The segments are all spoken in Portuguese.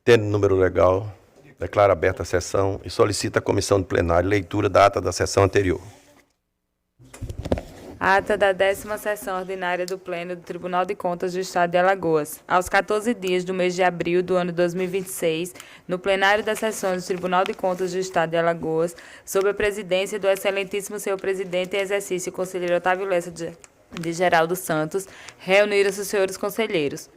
Tendo número legal, declara aberta a sessão e solicita à comissão de plenário leitura da ata da sessão anterior. Ata da 10ª sessão ordinária do Pleno do Tribunal de Contas do Estado de Alagoas. Aos 14 dias do mês de abril do ano 2026, no plenário das sessões do Tribunal de Contas do Estado de Alagoas, sob a presidência do excelentíssimo senhor presidente em exercício, conselheiro Otávio Lessa de Geraldo Santos, reuniram-se os senhores conselheiros: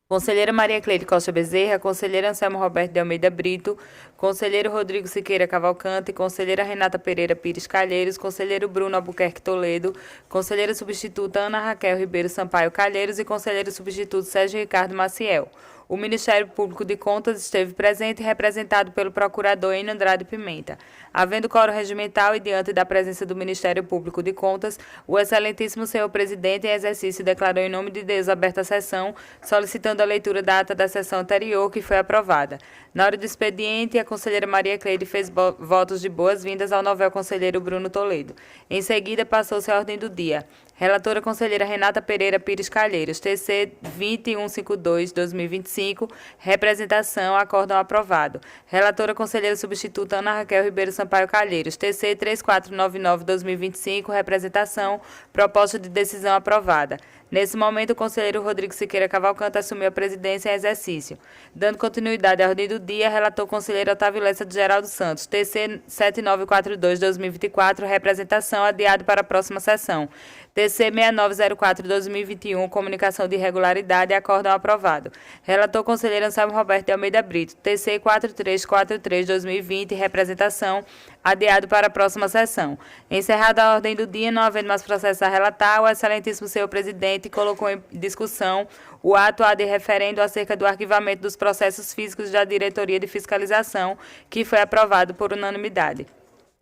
conselheira Maria Cleide Costa Bezerra, conselheiro Anselmo Roberto de Almeida Brito, conselheiro Rodrigo Siqueira Cavalcante, conselheira Renata Pereira Pires Calheiros, conselheiro Bruno Albuquerque Toledo, conselheira substituta Ana Raquel Ribeiro Sampaio Calheiros e conselheiro substituto Sérgio Ricardo Maciel. O Ministério Público de Contas esteve presente e representado pelo procurador Enio Andrade Pimenta. Havendo quórum regimental e diante da presença do Ministério Público de Contas, o excelentíssimo senhor presidente em exercício declarou em nome de Deus aberta a sessão, solicitando a leitura da ata da sessão anterior, que foi aprovada. Na hora do expediente, a conselheira Maria Cleide fez votos de boas-vindas ao novel conselheiro Bruno Toledo. Em seguida, passou-se a ordem do dia. Relatora conselheira Renata Pereira Pires Calheiros, TC 2152-2025, representação, acórdão aprovado. Relatora conselheira substituta Ana Raquel Ribeiro Sampaio Calheiros, TC 3499-2025, representação, proposta de decisão aprovada. Nesse momento, o conselheiro Rodrigo Siqueira Cavalcante assumiu a presidência em exercício. Dando continuidade à ordem do dia, relator conselheiro Otávio Lessa de Geraldo Santos, TC 7942-2024, representação, adiado para a próxima sessão. TC 6904-2021, comunicação de irregularidade, acórdão aprovado. Relator conselheiro Anselmo Roberto de Almeida Brito, TC 4343-2020, representação, adiado para a próxima sessão. Encerrada a ordem do dia, não havendo mais processo a relatar, o excelentíssimo senhor presidente colocou em discussão o ato ad referendo acerca do arquivamento dos processos físicos da Diretoria de Fiscalização, que foi aprovado por unanimidade.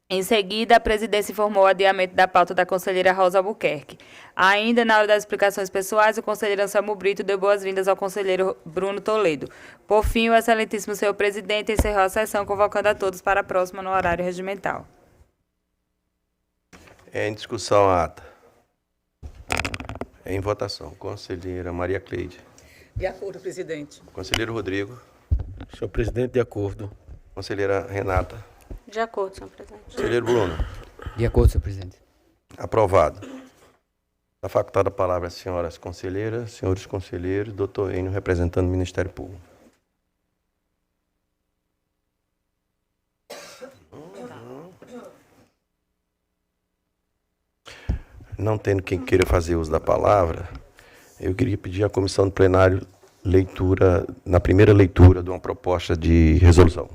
Em seguida, a presidência informou o adiamento da pauta da conselheira Rosa Albuquerque. Ainda na hora das explicações pessoais, o conselheiro Anselmo Brito deu boas-vindas ao conselheiro Bruno Toledo. Por fim, o excelentíssimo senhor presidente encerrou a sessão, convocando a todos para a próxima no horário regimental. Em discussão a ata. Em votação. Conselheira Maria Cleide. De acordo, presidente. Conselheiro Rodrigo. Senhor presidente, de acordo. Conselheira Renata. De acordo, senhor presidente. Conselheiro Bruno. De acordo, senhor presidente. Aprovado. Está facultada a palavra às senhoras conselheiras, senhores conselheiros, doutor Enio, representando o Ministério Público. Não tendo quem queira fazer uso da palavra, eu queria pedir à comissão do plenário leitura, na primeira leitura, de uma proposta de resolução.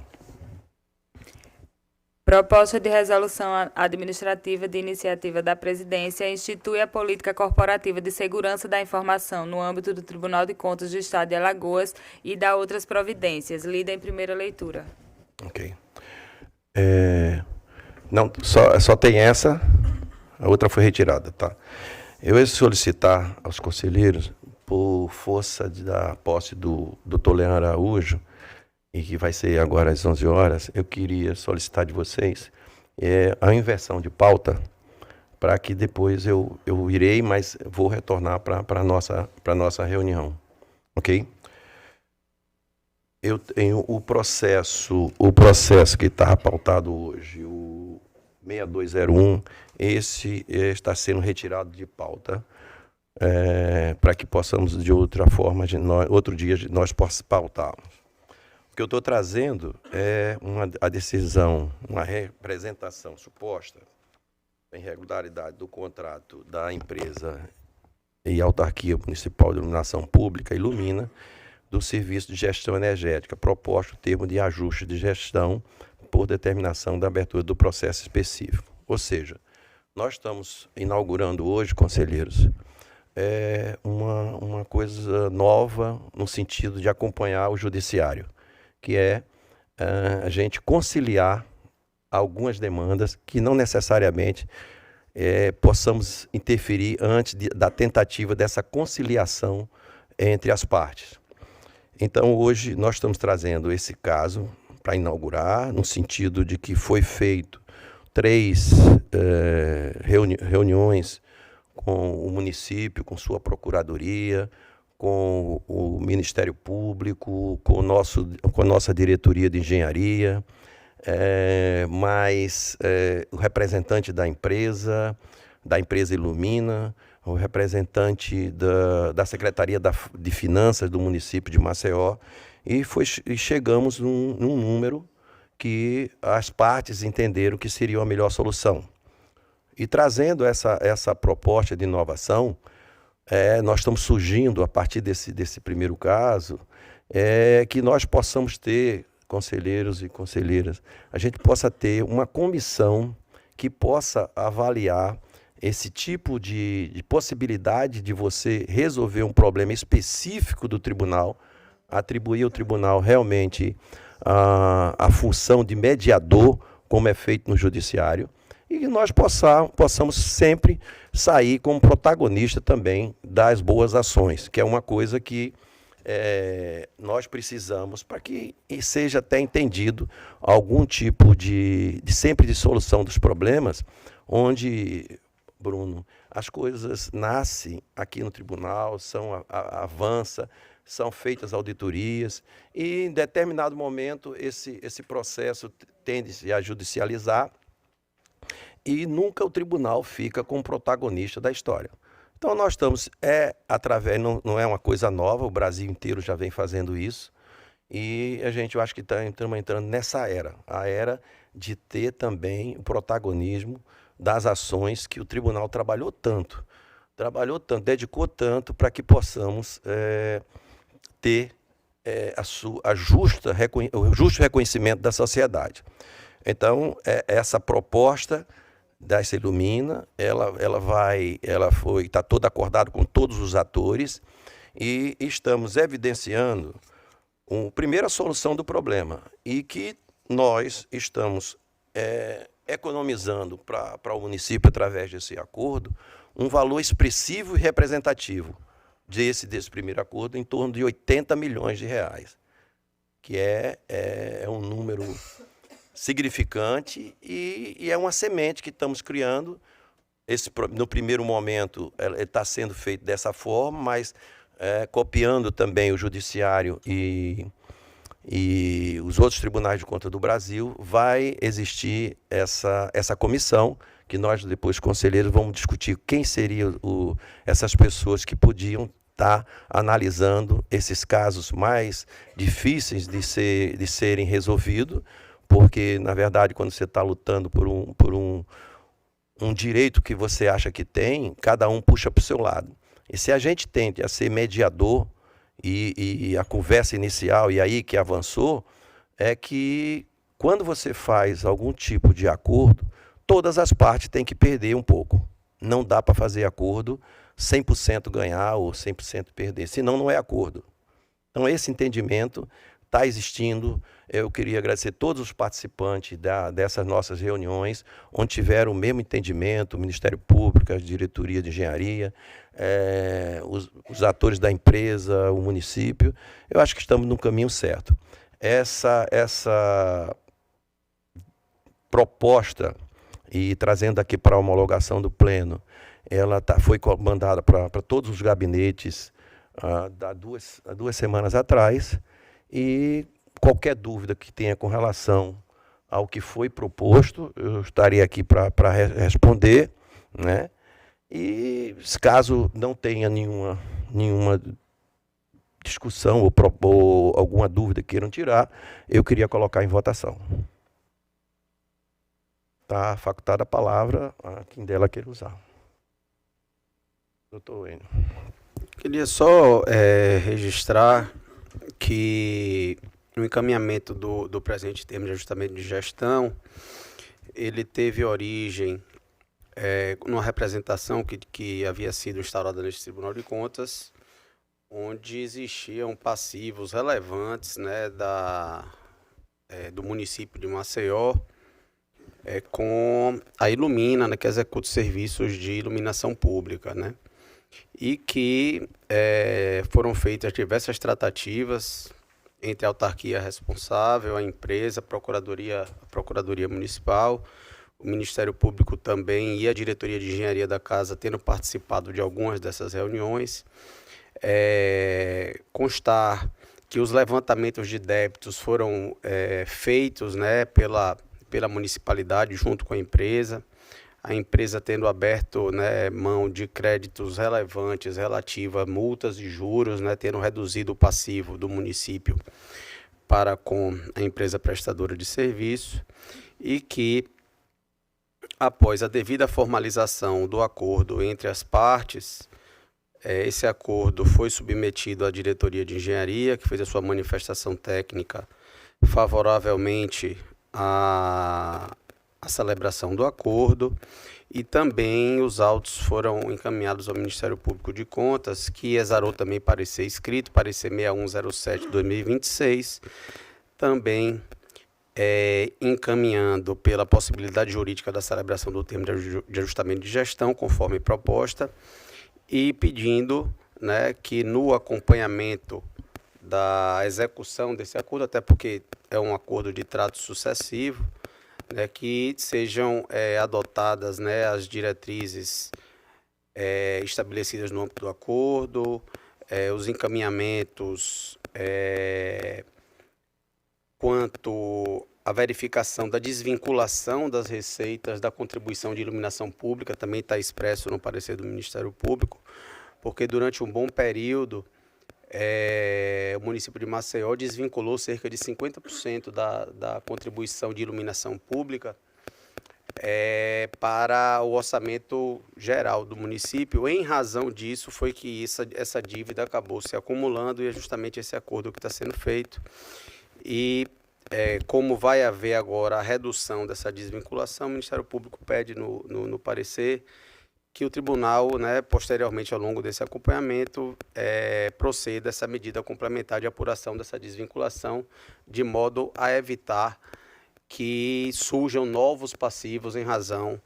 Proposta de resolução administrativa de iniciativa da Presidência institui a política corporativa de segurança da informação no âmbito do Tribunal de Contas do Estado de Alagoas e dá outras providências. Lida em primeira leitura. Ok. Não, só tem essa, a outra foi retirada, tá? Eu ia solicitar aos conselheiros, por força da posse do Toledo Araújo, e que vai ser agora às 11 horas, eu queria solicitar de vocês a inversão de pauta, para que depois eu irei, mas vou retornar para a nossa reunião, ok? Eu tenho o processo que está pautado hoje, o 6201, esse está sendo retirado de pauta, para que possamos, de outra forma, outro dia, nós pautarmos. O que eu estou trazendo é a decisão, uma representação suposta da irregularidade do contrato da empresa e autarquia municipal de iluminação pública, Ilumina, do serviço de gestão energética, proposto o termo de ajuste de gestão por determinação da abertura do processo específico. Ou seja, nós estamos inaugurando hoje, conselheiros, uma coisa nova no sentido de acompanhar o judiciário, que é a gente conciliar algumas demandas que não necessariamente possamos interferir antes da tentativa dessa conciliação entre as partes. Então, hoje, nós estamos trazendo esse caso para inaugurar, no sentido de que foi feito 3 reuniões com o município, com sua procuradoria, com o Ministério Público, com a nossa diretoria de engenharia, mais o representante da empresa Ilumina, o representante da Secretaria de Finanças do município de Maceió, e chegamos num número que as partes entenderam que seria a melhor solução. E trazendo essa proposta de inovação, nós estamos surgindo, a partir desse primeiro caso, que nós possamos ter, conselheiros e conselheiras, a gente possa ter uma comissão que possa avaliar esse tipo de possibilidade de você resolver um problema específico do tribunal, atribuir ao tribunal realmente a função de mediador, como é feito no judiciário, e que nós possamos sempre sair como protagonista também das boas ações, que é uma coisa que nós precisamos para que seja até entendido algum tipo sempre de solução dos problemas, onde, Bruno, as coisas nascem aqui no tribunal, avança, são feitas auditorias, e em determinado momento esse processo tende a judicializar, e nunca o tribunal fica como protagonista da história. Então nós estamos, não é uma coisa nova, o Brasil inteiro já vem fazendo isso, e eu acho que estamos entrando nessa era, a era de ter também o protagonismo das ações que o tribunal trabalhou tanto, dedicou tanto para que possamos ter o justo reconhecimento da sociedade. Então, essa proposta dessa Ilumina, está toda acordada com todos os atores, e estamos evidenciando primeiro a solução do problema, e que nós estamos economizando para o município, através desse acordo, um valor expressivo e representativo desse primeiro acordo, em torno de 80 milhões de reais, que é um número significante, e é uma semente que estamos criando. No primeiro momento, está sendo feito dessa forma, mas copiando também o Judiciário e os outros tribunais de contas do Brasil, vai existir essa comissão, que nós, depois, conselheiros, vamos discutir quem seriam essas pessoas que podiam estar analisando esses casos mais difíceis de serem resolvidos, porque, na verdade, quando você está lutando por um direito que você acha que tem, cada um puxa para o seu lado. E se a gente tende a ser mediador, e a conversa inicial, e aí que avançou, é que quando você faz algum tipo de acordo, todas as partes têm que perder um pouco. Não dá para fazer acordo 100% ganhar ou 100% perder, senão não é acordo. Então, esse entendimento está existindo. Eu queria agradecer todos os participantes dessas nossas reuniões, onde tiveram o mesmo entendimento, o Ministério Público, a diretoria de engenharia, os atores da empresa, o município. Eu acho que estamos no caminho certo. Essa proposta, e trazendo aqui para a homologação do Pleno, ela foi mandada para todos os gabinetes há 2 semanas atrás, e qualquer dúvida que tenha com relação ao que foi proposto, eu estarei aqui para responder, né? E caso não tenha nenhuma discussão ou alguma dúvida que queiram tirar, eu queria colocar em votação. Está facultada a palavra a quem dela queira usar. Doutor Enio. Queria só registrar que o encaminhamento do presente termo de ajustamento de gestão, ele teve origem numa representação que havia sido instaurada neste Tribunal de Contas, onde existiam passivos relevantes, né, do município de Maceió, com a Ilumina, né, que executa serviços de iluminação pública, né, e que foram feitas diversas tratativas entre a autarquia responsável, a empresa, a Procuradoria Municipal, o Ministério Público também, e a Diretoria de Engenharia da Casa tendo participado de algumas dessas reuniões, constar que os levantamentos de débitos foram feitos, né, pela municipalidade junto com a empresa tendo aberto, né, mão de créditos relevantes relativa a multas e juros, né, tendo reduzido o passivo do município para com a empresa prestadora de serviço, e que, após a devida formalização do acordo entre as partes, esse acordo foi submetido à diretoria de engenharia, que fez a sua manifestação técnica favoravelmente à celebração do acordo, e também os autos foram encaminhados ao Ministério Público de Contas, que exarou também parecer escrito, parecer 6107/2026, também encaminhando pela possibilidade jurídica da celebração do termo de ajustamento de gestão, conforme proposta, e pedindo, né, que no acompanhamento da execução desse acordo, até porque é um acordo de trato sucessivo, né, que sejam adotadas, né, as diretrizes estabelecidas no âmbito do acordo, os encaminhamentos quanto à verificação da desvinculação das receitas da contribuição de iluminação pública, também está expresso no parecer do Ministério Público, porque durante um bom período o município de Maceió desvinculou cerca de 50% da contribuição de iluminação pública para o orçamento geral do município. Em razão disso, foi que essa dívida acabou se acumulando, e é justamente esse acordo que está sendo feito. E como vai haver agora a redução dessa desvinculação, o Ministério Público pede no parecer que o tribunal, né, posteriormente, ao longo desse acompanhamento, proceda essa medida complementar de apuração dessa desvinculação, de modo a evitar que surjam novos passivos em razão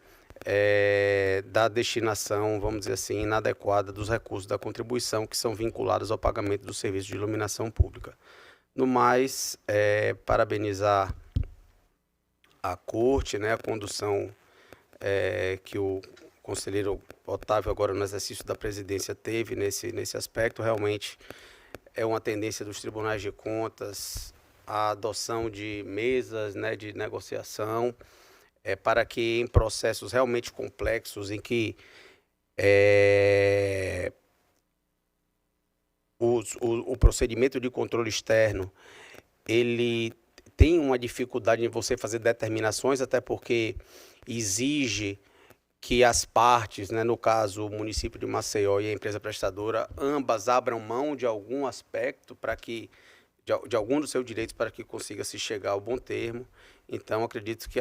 da destinação, vamos dizer assim, inadequada dos recursos da contribuição que são vinculados ao pagamento do serviço de iluminação pública. No mais, parabenizar a Corte, né, a condução que o conselheiro Otávio, agora no exercício da presidência, teve nesse aspecto. Realmente é uma tendência dos tribunais de contas a adoção de mesas, né, de negociação, para que em processos realmente complexos, em que o procedimento de controle externo, ele tem uma dificuldade em você fazer determinações, até porque exige que as partes, né, no caso o município de Maceió e a empresa prestadora, ambas abram mão de algum aspecto para que de algum dos seus direitos para que consiga se chegar ao bom termo. Então, acredito que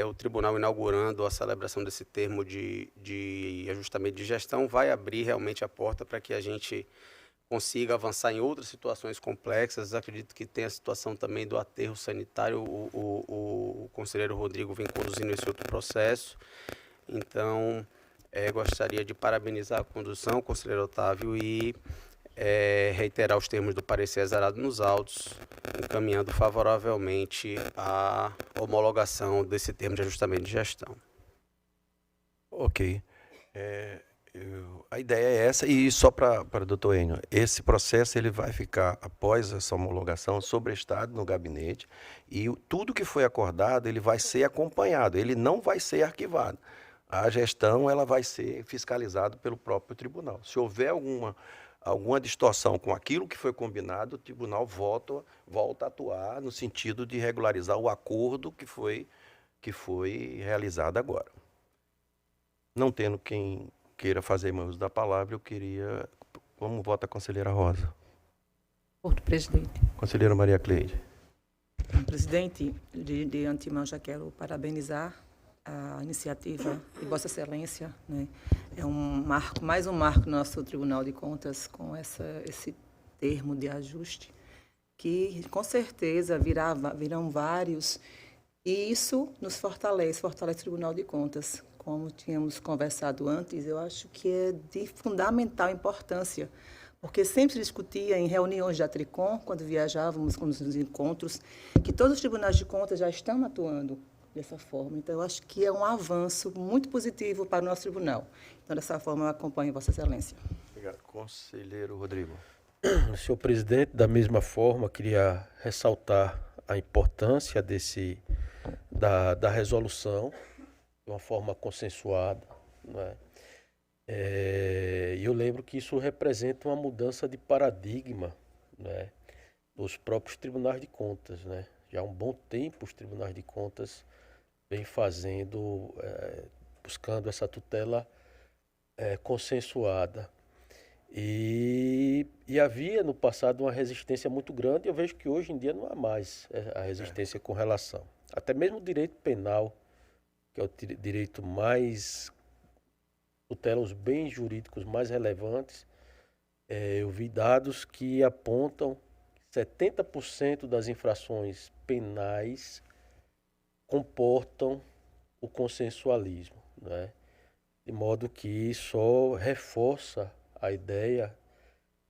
o tribunal, inaugurando a celebração desse termo de ajustamento de gestão, vai abrir realmente a porta para que a gente consiga avançar em outras situações complexas. Acredito que tem a situação também do aterro sanitário, o conselheiro Rodrigo vem conduzindo esse outro processo. Então, gostaria de parabenizar a condução, conselheiro Otávio, e reiterar os termos do parecer exarado nos autos, encaminhando favoravelmente a homologação desse termo de ajustamento de gestão. Ok. A ideia é essa, e só para o doutor Enio, esse processo ele vai ficar, após essa homologação, sobrestado no gabinete, e tudo que foi acordado ele vai ser acompanhado, ele não vai ser arquivado. A gestão ela vai ser fiscalizada pelo próprio tribunal. Se houver alguma distorção com aquilo que foi combinado, o tribunal volta a atuar no sentido de regularizar o acordo que foi realizado agora. Não tendo quem queira fazer mais uso da palavra, eu queria... Como vota a conselheira Rosa? Porto, presidente. Conselheira Maria Cleide. Presidente, de antemão já quero parabenizar a iniciativa de Vossa Excelência, né? É mais um marco no nosso Tribunal de Contas com esse termo de ajuste, que com certeza virão vários, e isso nos fortalece o Tribunal de Contas. Como tínhamos conversado antes, eu acho que é de fundamental importância, porque sempre se discutia em reuniões da Tricom, quando viajávamos com os encontros, que todos os tribunais de contas já estão atuando dessa forma. Então, eu acho que é um avanço muito positivo para o nosso tribunal. Então, dessa forma, eu acompanho Vossa Excelência. Obrigado. Conselheiro Rodrigo. Senhor presidente, da mesma forma, queria ressaltar a importância da resolução de uma forma consensuada, não é? E eu lembro que isso representa uma mudança de paradigma, né, dos próprios tribunais de contas, né? Já há um bom tempo os tribunais de contas vêm buscando essa tutela consensuada. E havia no passado uma resistência muito grande, e eu vejo que hoje em dia não há mais a resistência com relação. Até mesmo o direito penal, que é o direito mais tutela os bens jurídicos mais relevantes, eu vi dados que apontam que 70% das infrações penais comportam o consensualismo, né? De modo que só reforça a ideia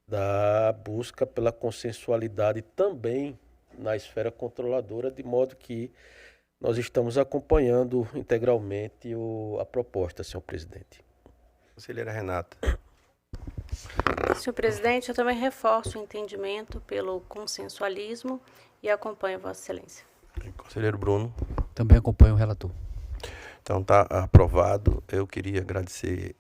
da busca pela consensualidade também na esfera controladora, de modo que nós estamos acompanhando integralmente a proposta, senhor presidente. Conselheira Renata. Senhor presidente, eu também reforço o entendimento pelo consensualismo e acompanho Vossa Excelência. Conselheiro Bruno. Também acompanho o relator. Então está aprovado. Eu queria agradecer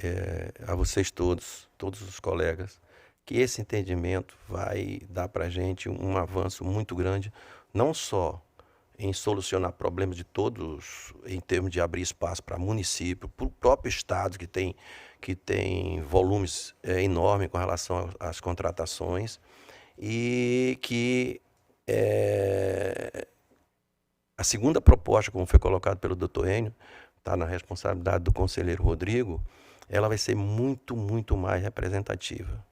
a vocês todos os colegas, que esse entendimento vai dar para a gente um avanço muito grande, não só em solucionar problemas de todos, em termos de abrir espaço para município, para o próprio Estado, que tem volumes enormes com relação às contratações, e que a segunda proposta, como foi colocado pelo doutor Enio, está na responsabilidade do conselheiro Rodrigo, ela vai ser muito, muito mais representativa.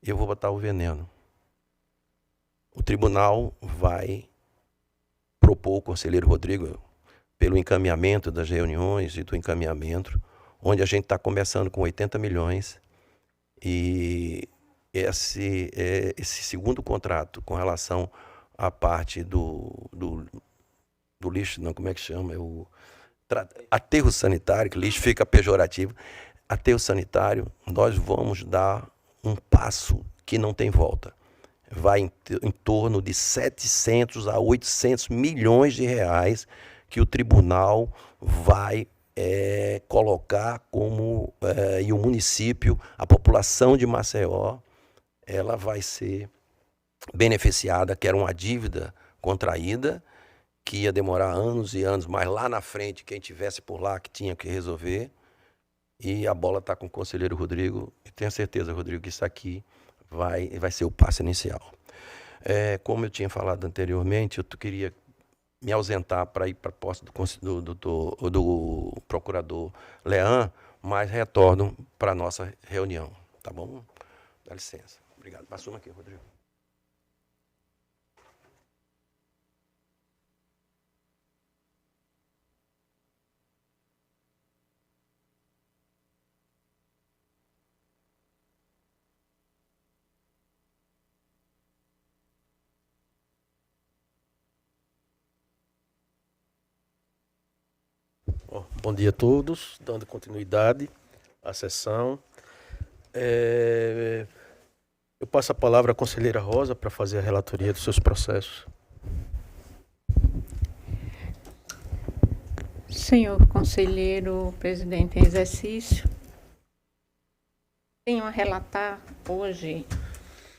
Eu vou botar o veneno. O tribunal vai propor o conselheiro Rodrigo, pelo encaminhamento das reuniões e do encaminhamento, onde a gente está começando com 80 milhões, e esse segundo contrato com relação à parte do lixo, não, como é que chama? Aterro sanitário, que lixo fica pejorativo. Aterro sanitário, nós vamos dar um passo que não tem volta. Vai em torno de 700 a 800 milhões de reais que o tribunal vai colocar como, e o município, a população de Maceió, ela vai ser beneficiada, que era uma dívida contraída, que ia demorar anos e anos, mas lá na frente, quem tivesse por lá que tinha que resolver, e a bola está com o conselheiro Rodrigo, e tenho certeza, Rodrigo, que isso aqui vai ser o passo inicial. Como eu tinha falado anteriormente, eu queria me ausentar para ir para a posse do procurador Leão, mas retorno para a nossa reunião, tá bom? Dá licença. Obrigado. Assuma aqui, Rodrigo. Bom dia a todos, dando continuidade à sessão. Eu passo a palavra à conselheira Rosa para fazer a relatoria dos seus processos. Senhor conselheiro presidente em exercício, tenho a relatar hoje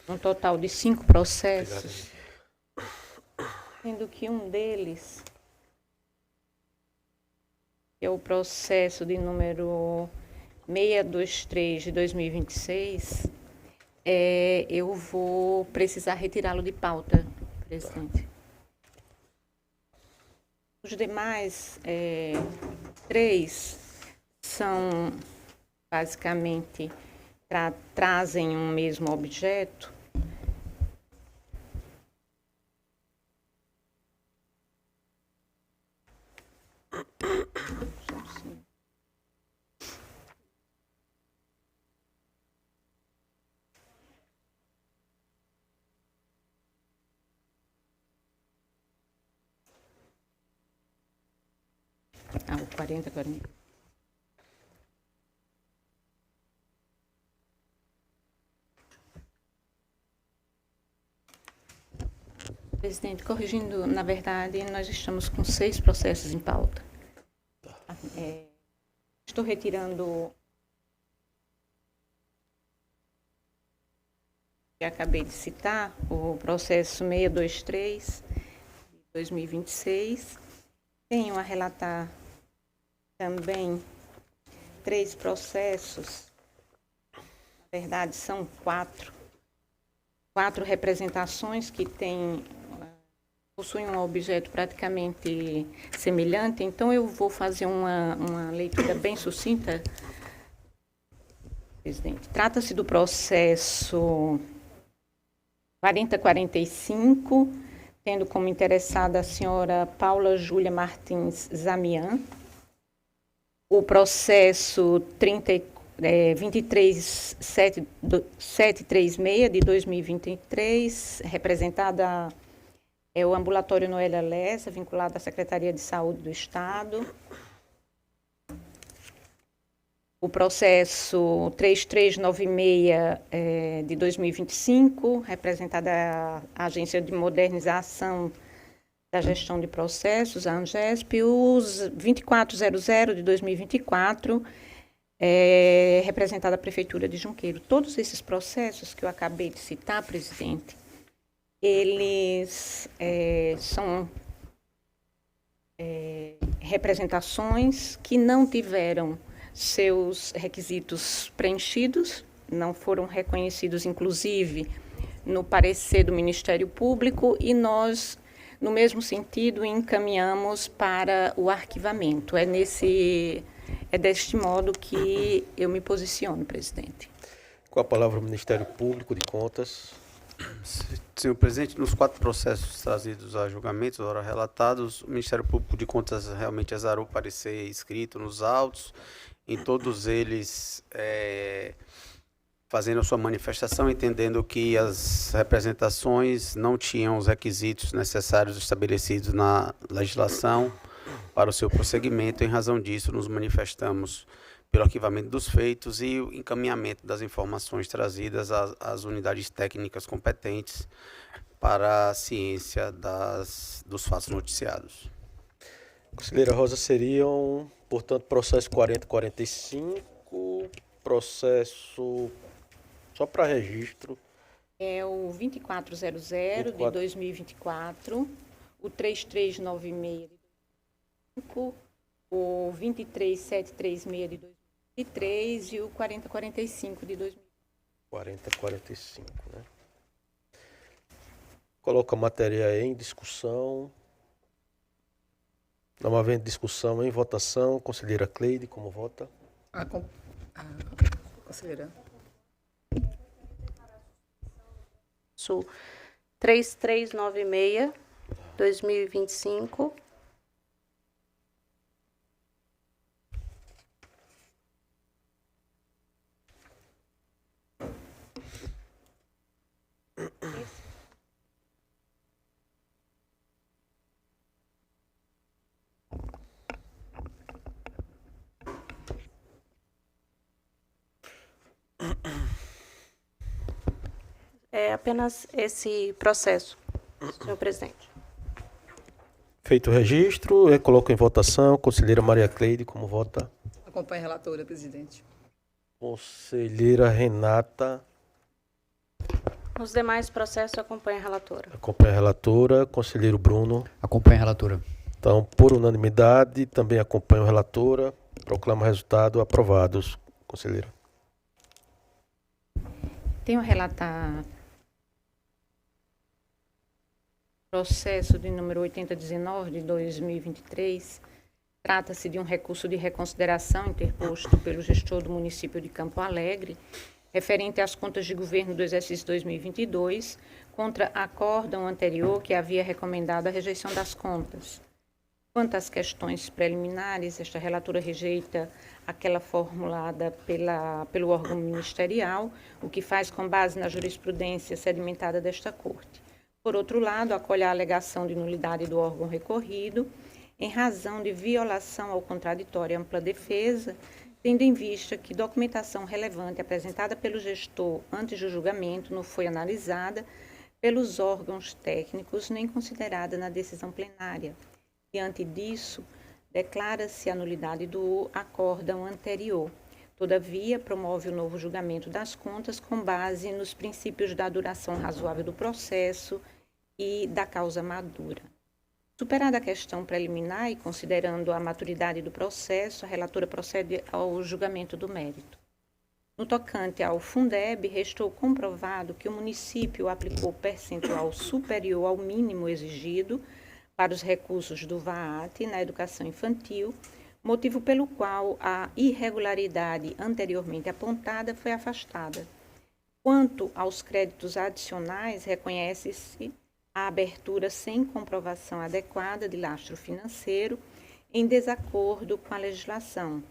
um total de 5 processos, sendo que um deles é o processo de número 623 de 2026, eu vou precisar retirá-lo de pauta, presidente. Os demais 3 são basicamente trazem um mesmo objeto. O 40. Presidente, corrigindo, na verdade, nós estamos com 6 processos em pauta. Estou retirando que acabei de citar, o processo 623 de 2026. Tenho a relatar também 3 processos, na verdade são 4 representações que possuem um objeto praticamente semelhante, então eu vou fazer uma leitura bem sucinta, presidente. Trata-se do processo 4045, tendo como interessada a senhora Paula Júlia Martins Zamian. O processo 23736 de 2023, representada é o ambulatório Noélia Lessa, vinculado à Secretaria de Saúde do Estado. O processo 3396 de 2025, representada a Agência de Modernização da Gestão de Processos, a ANGESP. Os 2400 de 2024, representada a Prefeitura de Junqueiro. Todos esses processos que eu acabei de citar, presidente, eles são representações que não tiveram seus requisitos preenchidos, não foram reconhecidos, inclusive, no parecer do Ministério Público, e nós, no mesmo sentido, encaminhamos para o arquivamento. É deste modo que eu me posiciono, presidente. Com a palavra o Ministério Público de Contas. Senhor presidente, nos 4 processos trazidos a julgamento, ora relatados, o Ministério Público de Contas realmente exarou parecer escrito nos autos, em todos eles fazendo a sua manifestação, entendendo que as representações não tinham os requisitos necessários estabelecidos na legislação para o seu prosseguimento. Em razão disso, nos manifestamos pelo arquivamento dos feitos e o encaminhamento das informações trazidas às unidades técnicas competentes para a ciência dos fatos noticiados. Conselheira Rosa, seriam, portanto, processo 4045, processo, só para registro. É o 2400 de 2024, o 3396 de 2025, o 23736 de 2023 e o 4045 de 2025. 4045, né? Coloca a matéria em discussão. Não havendo discussão, em votação. Conselheira Cleide, como vota? Conselheira. 3396, 2025. É apenas esse processo, senhor presidente. Feito o registro, eu coloco em votação. Conselheira Maria Cleide, como vota? Acompanhe a relatora, presidente. Conselheira Renata. Nos demais processos, acompanha a relatora. Acompanha a relatora. Conselheiro Bruno. Acompanha a relatora. Então, por unanimidade, também acompanho a relatora. Proclamo o resultado aprovados. Conselheira. Tenho a relatar processo de número 8019 de 2023. Trata-se de um recurso de reconsideração interposto pelo gestor do município de Campo Alegre, referente às contas de governo do exercício 2022, contra acórdão anterior que havia recomendado a rejeição das contas. Quanto às questões preliminares, esta relatora rejeita aquela formulada pelo órgão ministerial, o que faz com base na jurisprudência sedimentada desta Corte. Por outro lado, acolhe a alegação de nulidade do órgão recorrido, em razão de violação ao contraditório e ampla defesa, tendo em vista que documentação relevante apresentada pelo gestor antes do julgamento não foi analisada, pelos órgãos técnicos nem considerada na decisão plenária. Diante disso, declara-se a nulidade do acórdão anterior. Todavia, promove o novo julgamento das contas com base nos princípios da duração razoável do processo e da causa madura. Superada a questão preliminar e considerando a maturidade do processo, a relatora procede ao julgamento do mérito. No tocante ao Fundeb, restou comprovado que o município aplicou percentual superior ao mínimo exigido para os recursos do VAAT na educação infantil, motivo pelo qual a irregularidade anteriormente apontada foi afastada. Quanto aos créditos adicionais, reconhece-se a abertura sem comprovação adequada de lastro financeiro em desacordo com a legislação.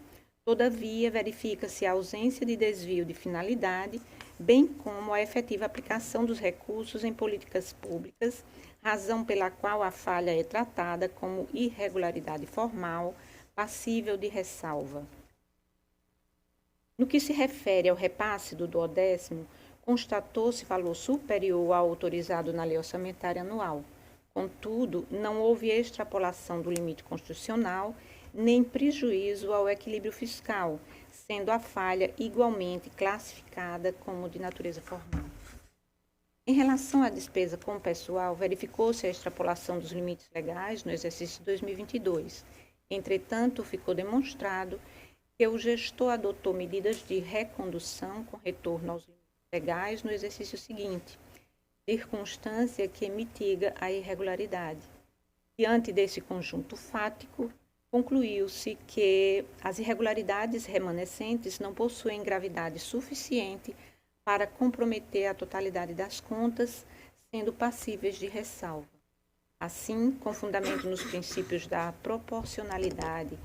Todavia, verifica-se a ausência de desvio de finalidade, bem como a efetiva aplicação dos recursos em políticas públicas, razão pela qual a falha é tratada como irregularidade formal, passível de ressalva. No que se refere ao repasse do 12º, constatou-se valor superior ao autorizado na lei orçamentária anual. Contudo, não houve extrapolação do limite constitucional, nem prejuízo ao equilíbrio fiscal, sendo a falha igualmente classificada como de natureza formal. Em relação à despesa com o pessoal, verificou-se a extrapolação dos limites legais no exercício de 2022. Entretanto, ficou demonstrado que o gestor adotou medidas de recondução com retorno aos limites legais no exercício seguinte, circunstância que mitiga a irregularidade. Diante desse conjunto fático, concluiu-se que as irregularidades remanescentes não possuem gravidade suficiente para comprometer a totalidade das contas, sendo passíveis de ressalva. Assim, com fundamento nos princípios da proporcionalidade,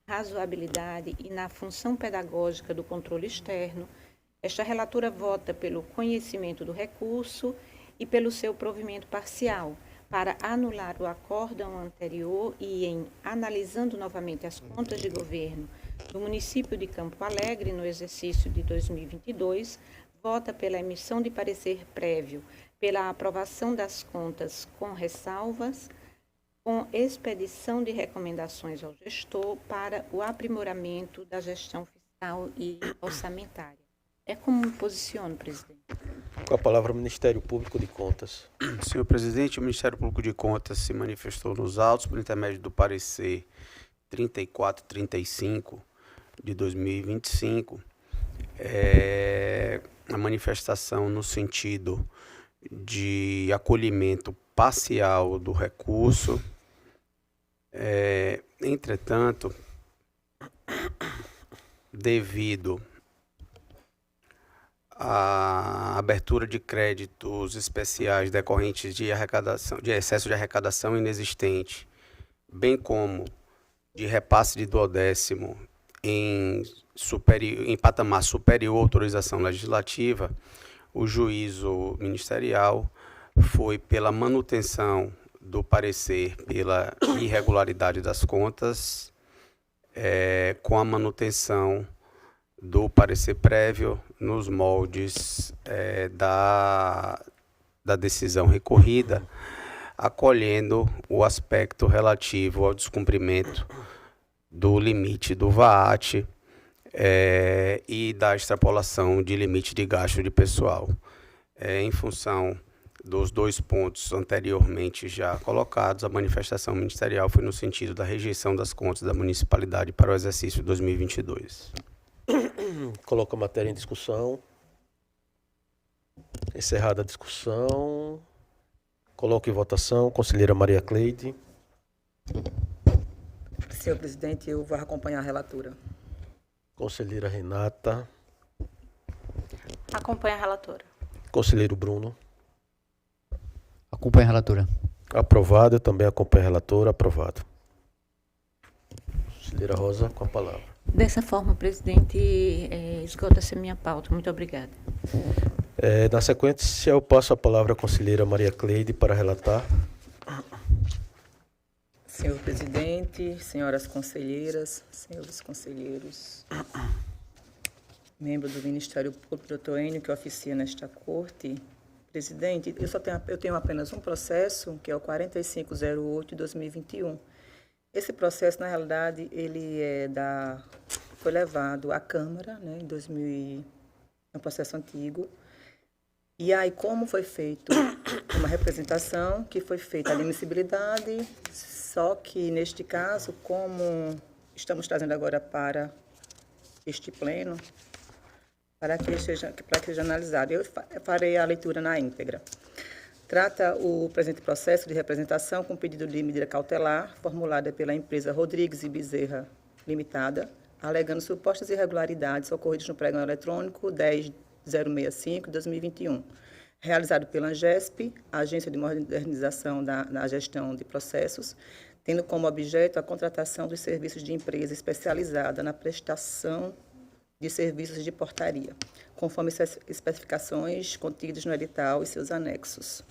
razoabilidade e na função pedagógica do controle externo, esta relatora vota pelo conhecimento do recurso e pelo seu provimento parcial, para anular o acórdão anterior e, em analisando novamente as contas de governo do município de Campo Alegre no exercício de 2022, vota pela emissão de parecer prévio, pela aprovação das contas com ressalvas, com expedição de recomendações ao gestor para o aprimoramento da gestão fiscal e orçamentária. É como me posiciono, presidente. Com a palavra, o Ministério Público de Contas. Senhor presidente, o Ministério Público de Contas se manifestou nos autos por intermédio do parecer 3435 de 2025, a manifestação no sentido de acolhimento parcial do recurso. Entretanto, devido à abertura de créditos especiais decorrentes de excesso de arrecadação inexistente, bem como de repasse de 12º em patamar superior à autorização legislativa, o juízo ministerial foi pela manutenção do parecer pela irregularidade das contas, com a manutenção do parecer prévio nos moldes da decisão recorrida, acolhendo o aspecto relativo ao descumprimento do limite do VAAT e da extrapolação de limite de gasto de pessoal. Em função dos dois pontos anteriormente já colocados, a manifestação ministerial foi no sentido da rejeição das contas da municipalidade para o exercício 2022. Coloca a matéria em discussão. Encerrada a discussão. Coloco em votação. Conselheira Maria Cleide. Senhor presidente, eu vou acompanhar a relatora. Conselheira Renata. Acompanha a relatora. Conselheiro Bruno. Acompanha a relatora. Aprovado. Eu também acompanho a relatora. Aprovado. Conselheira Rosa, com a palavra. Dessa forma, presidente, esgota-se a minha pauta. Muito obrigada. Na sequência, eu passo a palavra à conselheira Maria Cleide para relatar. Senhor presidente, senhoras conselheiras, senhores conselheiros, membro do Ministério Público, doutor Enio, que oficia nesta corte, Presidente, eu tenho apenas um processo, que é o 4508 de 2021. Esse processo, na realidade, foi levado à Câmara, né, em 2000, é um processo antigo. E aí, como foi feito uma representação, que foi feita a admissibilidade, só que, neste caso, como estamos trazendo agora para este pleno, para que seja analisado, eu farei a leitura na íntegra. Trata o presente processo de representação com pedido de medida cautelar formulada pela empresa Rodrigues e Bezerra Limitada, alegando supostas irregularidades ocorridas no pregão eletrônico 10065 de 2021, realizado pela ANGESP, Agência de Modernização na Gestão de Processos, tendo como objeto a contratação dos serviços de empresa especializada na prestação de serviços de portaria, conforme especificações contidas no edital e seus anexos.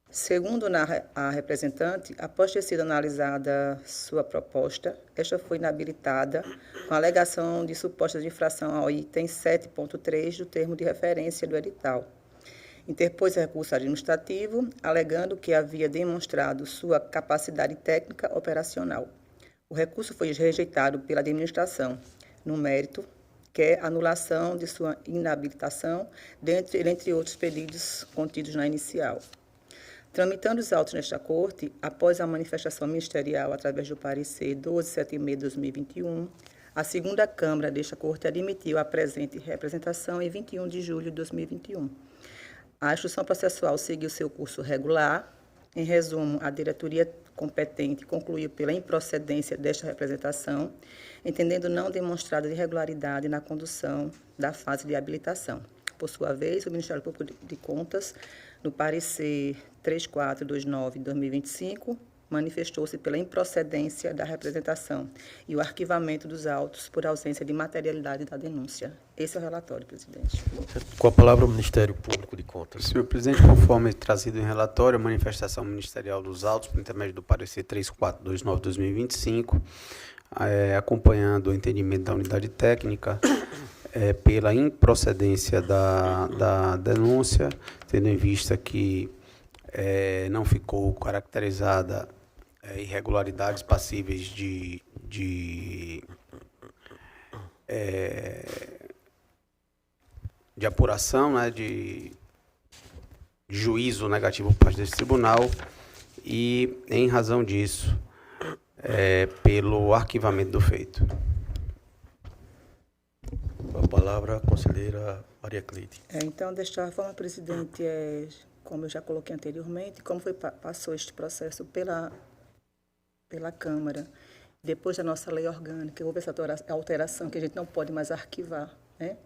Segundo a representante, após ter sido analisada sua proposta, esta foi inabilitada com a alegação de supostas infração ao item 7.3 do termo de referência do edital. Interpôs recurso administrativo, alegando que havia demonstrado sua capacidade técnica operacional. O recurso foi rejeitado pela administração, no mérito, que é anulação de sua inabilitação, dentre outros pedidos contidos na inicial. Tramitando os autos nesta Corte, após a manifestação ministerial através do parecer 1276 de 2021, a segunda Câmara desta Corte admitiu a presente representação em 21 de julho de 2021. A instrução processual seguiu seu curso regular. Em resumo, a diretoria competente concluiu pela improcedência desta representação, entendendo não demonstrada irregularidade na condução da fase de habilitação. Por sua vez, o Ministério Público de Contas, no parecer 3429 de 2025, manifestou-se pela improcedência da representação e o arquivamento dos autos por ausência de materialidade da denúncia. Esse é o relatório, presidente. Com a palavra o Ministério Público de Contas. Senhor presidente, conforme trazido em relatório, a manifestação ministerial dos autos, por intermédio do parecer 3429 de 2025, acompanhando o entendimento da unidade técnica, pela improcedência da denúncia, tendo em vista que não ficou caracterizada irregularidades passíveis de apuração, né, de juízo negativo por parte desse tribunal, e, em razão disso, pelo arquivamento do feito. Com a palavra a conselheira Maria Cleide. Então, desta forma, presidente, como eu já coloquei anteriormente, como passou este processo pela Câmara, depois da nossa lei orgânica, houve essa alteração que a gente não pode mais arquivar, né?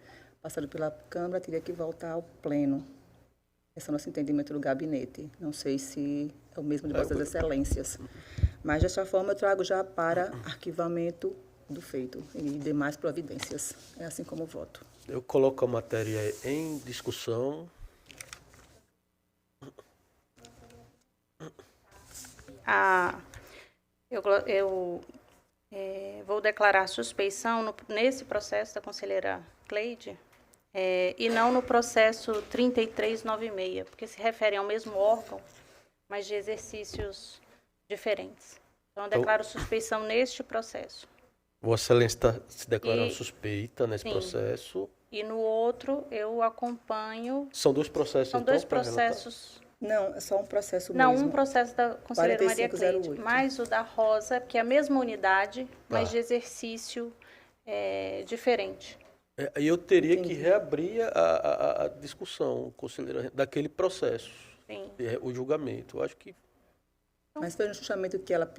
Passado pela Câmara, teria que voltar ao Pleno. Esse é o nosso entendimento do gabinete. Não sei se é o mesmo de Vossas Excelências. Mas, desta forma, eu trago já para arquivamento do feito e demais providências. É assim como voto. Eu coloco a matéria em discussão. Eu vou declarar suspeição nesse processo da conselheira Cleide, e não no processo 3396, porque se refere ao mesmo órgão, mas de exercícios diferentes. Então, eu declaro suspeição neste processo. Vossa Excelência está se declarando suspeita nesse processo. E no outro, eu acompanho... São dois processos, São dois processos... Não, é só um processo mesmo. mesmo. Não, um processo da conselheira Maria Cleide, 4508. mais o da Rosa, que é a mesma unidade, mas de exercício diferente. Aí eu teria que reabrir a discussão, conselheira, daquele processo. Sim. O julgamento. Eu acho que... Mas foi no julgamento que ela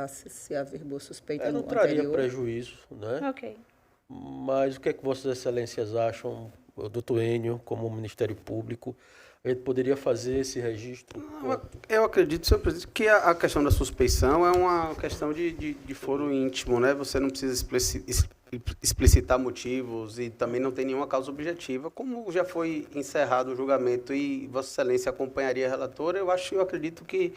se averbou suspeita não no traria anterior. prejuízo, né? Ok. Mas o que é que Vossas Excelências acham, o doutor Enio, como Ministério Público? A gente poderia fazer esse registro? Eu acredito, senhor presidente, que a questão da suspeição é uma questão de foro íntimo, né? Você não precisa explicitar motivos e também não tem nenhuma causa objetiva. Como já foi encerrado o julgamento e Vossa Excelência acompanharia a relatora, eu acredito que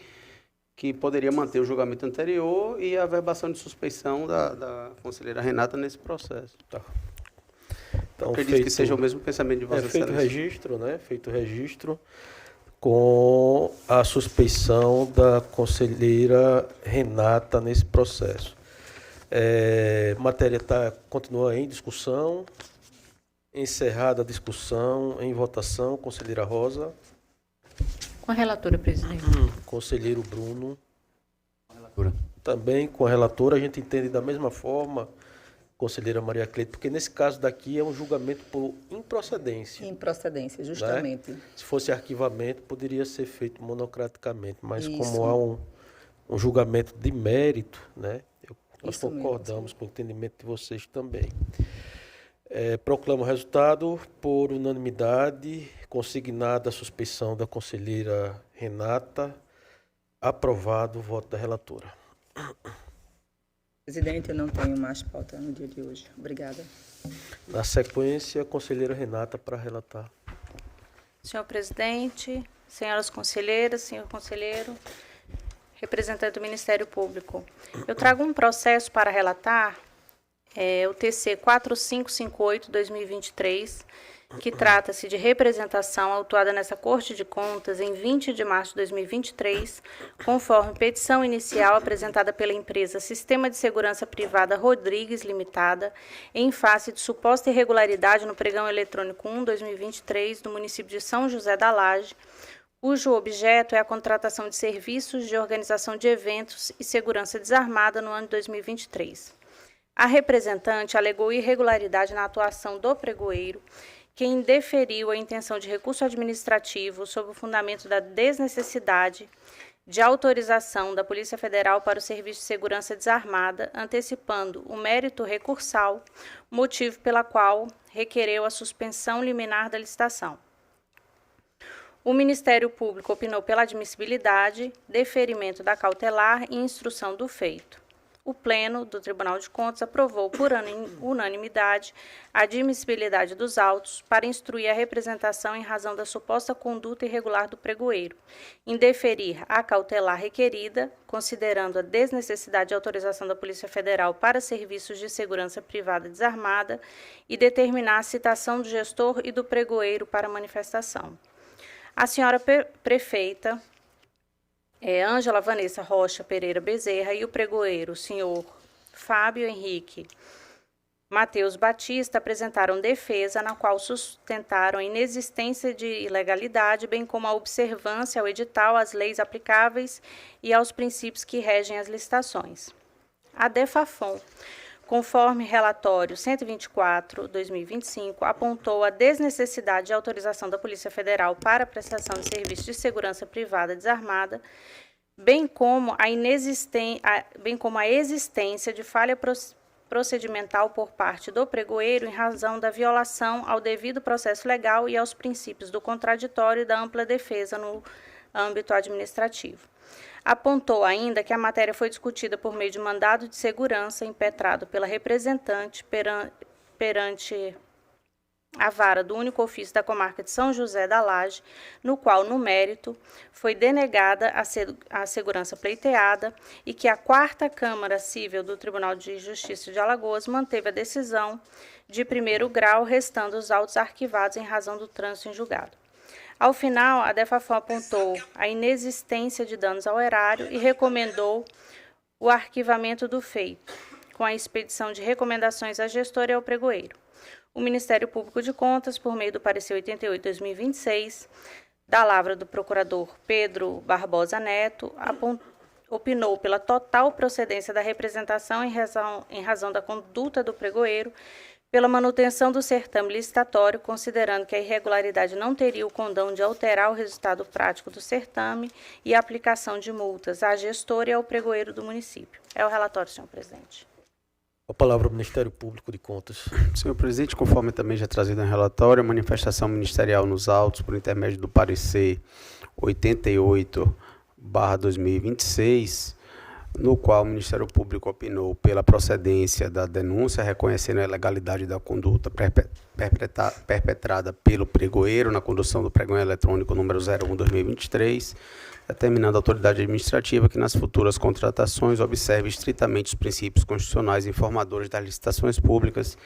poderia manter o julgamento anterior e a averbação de suspeição da conselheira Renata nesse processo. Tá. Então, Acredito que seja o mesmo pensamento de Vossa feito o Excelência. registro, né? Feito o registro com a suspeição da conselheira Renata nesse processo. Matéria continua em discussão. Encerrada a discussão, em votação, conselheira Rosa. Com a relatora, presidente. Conselheiro Bruno. Também com a relatora, a gente entende da mesma forma, conselheira Maria Cleide, porque nesse caso daqui é um julgamento por improcedência. Improcedência, justamente. Né? Se fosse arquivamento, poderia ser feito monocraticamente, mas Isso. como há um julgamento de mérito, né? Nós Isso concordamos com o entendimento de vocês também. Proclamo o resultado por unanimidade, consignada a suspeição da conselheira Renata. Aprovado o voto da relatora. Presidente, eu não tenho mais pauta no dia de hoje. Obrigada. Na sequência, a conselheira Renata para relatar. Senhor presidente, senhoras conselheiras, senhor conselheiro, representante do Ministério Público. Eu trago um processo para relatar, o TC 4558-2023, que trata-se de representação autuada nessa Corte de Contas em 20 de março de 2023, conforme petição inicial apresentada pela empresa Sistema de Segurança Privada Rodrigues Limitada, em face de suposta irregularidade no pregão eletrônico 1/2023 do município de São José da Laje, cujo objeto é a contratação de serviços de organização de eventos e segurança desarmada no ano de 2023. A representante alegou irregularidade na atuação do pregoeiro, quem deferiu a intenção de recurso administrativo sob o fundamento da desnecessidade de autorização da Polícia Federal para o Serviço de Segurança Desarmada, antecipando o mérito recursal, motivo pela qual requereu a suspensão liminar da licitação. O Ministério Público opinou pela admissibilidade, deferimento da cautelar e instrução do feito. O Pleno do Tribunal de Contas aprovou por unanimidade a admissibilidade dos autos para instruir a representação em razão da suposta conduta irregular do pregoeiro, indeferir a cautelar requerida, considerando a desnecessidade de autorização da Polícia Federal para serviços de segurança privada desarmada e determinar a citação do gestor e do pregoeiro para manifestação. A senhora prefeita Ângela Vanessa Rocha Pereira Bezerra e o pregoeiro, o senhor Fábio Henrique Matheus Batista, apresentaram defesa na qual sustentaram a inexistência de ilegalidade, bem como a observância ao edital, às leis aplicáveis e aos princípios que regem as licitações. A DEFAFON, conforme relatório 124/2025, apontou a desnecessidade de autorização da Polícia Federal para a prestação de serviços de segurança privada desarmada, bem como a existência de falha procedimental por parte do pregoeiro em razão da violação ao devido processo legal e aos princípios do contraditório e da ampla defesa no âmbito administrativo. Apontou ainda que a matéria foi discutida por meio de mandado de segurança impetrado pela representante perante a vara do único ofício da comarca de São José da Laje, no qual, no mérito, foi denegada a segurança pleiteada e que a 4ª Câmara Cível do Tribunal de Justiça de Alagoas manteve a decisão de primeiro grau, restando os autos arquivados em razão do trânsito em julgado. Ao final, a DEFAFON apontou a inexistência de danos ao erário e recomendou o arquivamento do feito, com a expedição de recomendações à gestora e ao pregoeiro. O Ministério Público de Contas, por meio do parecer 88/2026, da lavra do procurador Pedro Barbosa Neto, opinou pela total procedência da representação em razão da conduta do pregoeiro, pela manutenção do certame licitatório, considerando que a irregularidade não teria o condão de alterar o resultado prático do certame e a aplicação de multas à gestora e ao pregoeiro do município. É o relatório, senhor presidente. A palavra ao Ministério Público de Contas. Senhor presidente, conforme também já trazido em relatório, a manifestação ministerial nos autos, por intermédio do parecer 88/2026, no qual o Ministério Público opinou pela procedência da denúncia, reconhecendo a ilegalidade da conduta perpetrada pelo pregoeiro na condução do pregão eletrônico número 01/2023, determinando à autoridade administrativa que nas futuras contratações observe estritamente os princípios constitucionais informadores das licitações públicas,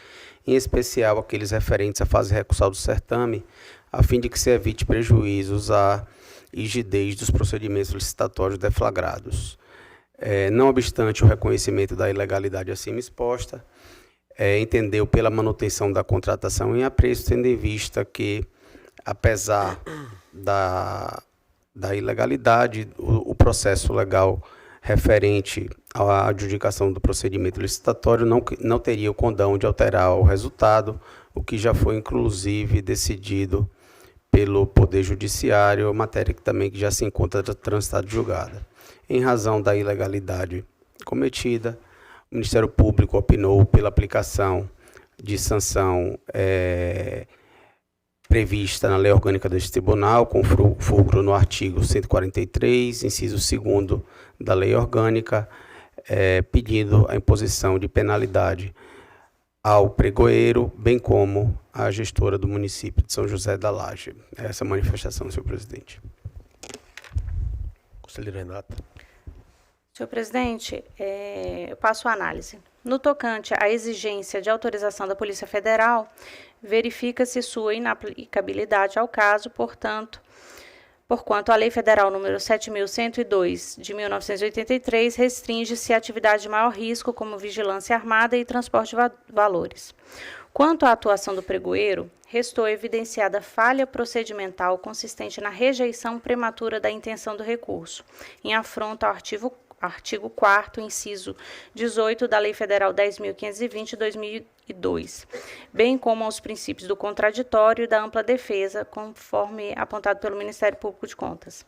em especial aqueles referentes à fase recursal do certame, a fim de que se evite prejuízos à rigidez dos procedimentos licitatórios deflagrados. Não obstante o reconhecimento da ilegalidade acima exposta, entendeu pela manutenção da contratação em apreço, tendo em vista que, apesar da ilegalidade, o processo legal referente à adjudicação do procedimento licitatório não teria o condão de alterar o resultado, o que já foi inclusive decidido pelo Poder Judiciário, matéria que também já se encontra transitada e julgada. Em razão da ilegalidade cometida, o Ministério Público opinou pela aplicação de sanção prevista na Lei Orgânica deste Tribunal, com fulcro no artigo 143, inciso 2º da Lei Orgânica, pedindo a imposição de penalidade ao pregoeiro, bem como à gestora do município de São José da Laje. Essa manifestação, senhor presidente. Conselheira Renata. Senhor presidente, eu passo a análise. No tocante à exigência de autorização da Polícia Federal, verifica-se sua inaplicabilidade ao caso, porquanto a Lei Federal número 7.102, de 1983, restringe-se a atividade de maior risco, como vigilância armada e transporte de valores. Quanto à atuação do pregoeiro, restou evidenciada falha procedimental consistente na rejeição prematura da intenção do recurso, em afronta ao artigo 4º, inciso 18 da Lei Federal 10.520 de 2002, bem como aos princípios do contraditório e da ampla defesa, conforme apontado pelo Ministério Público de Contas.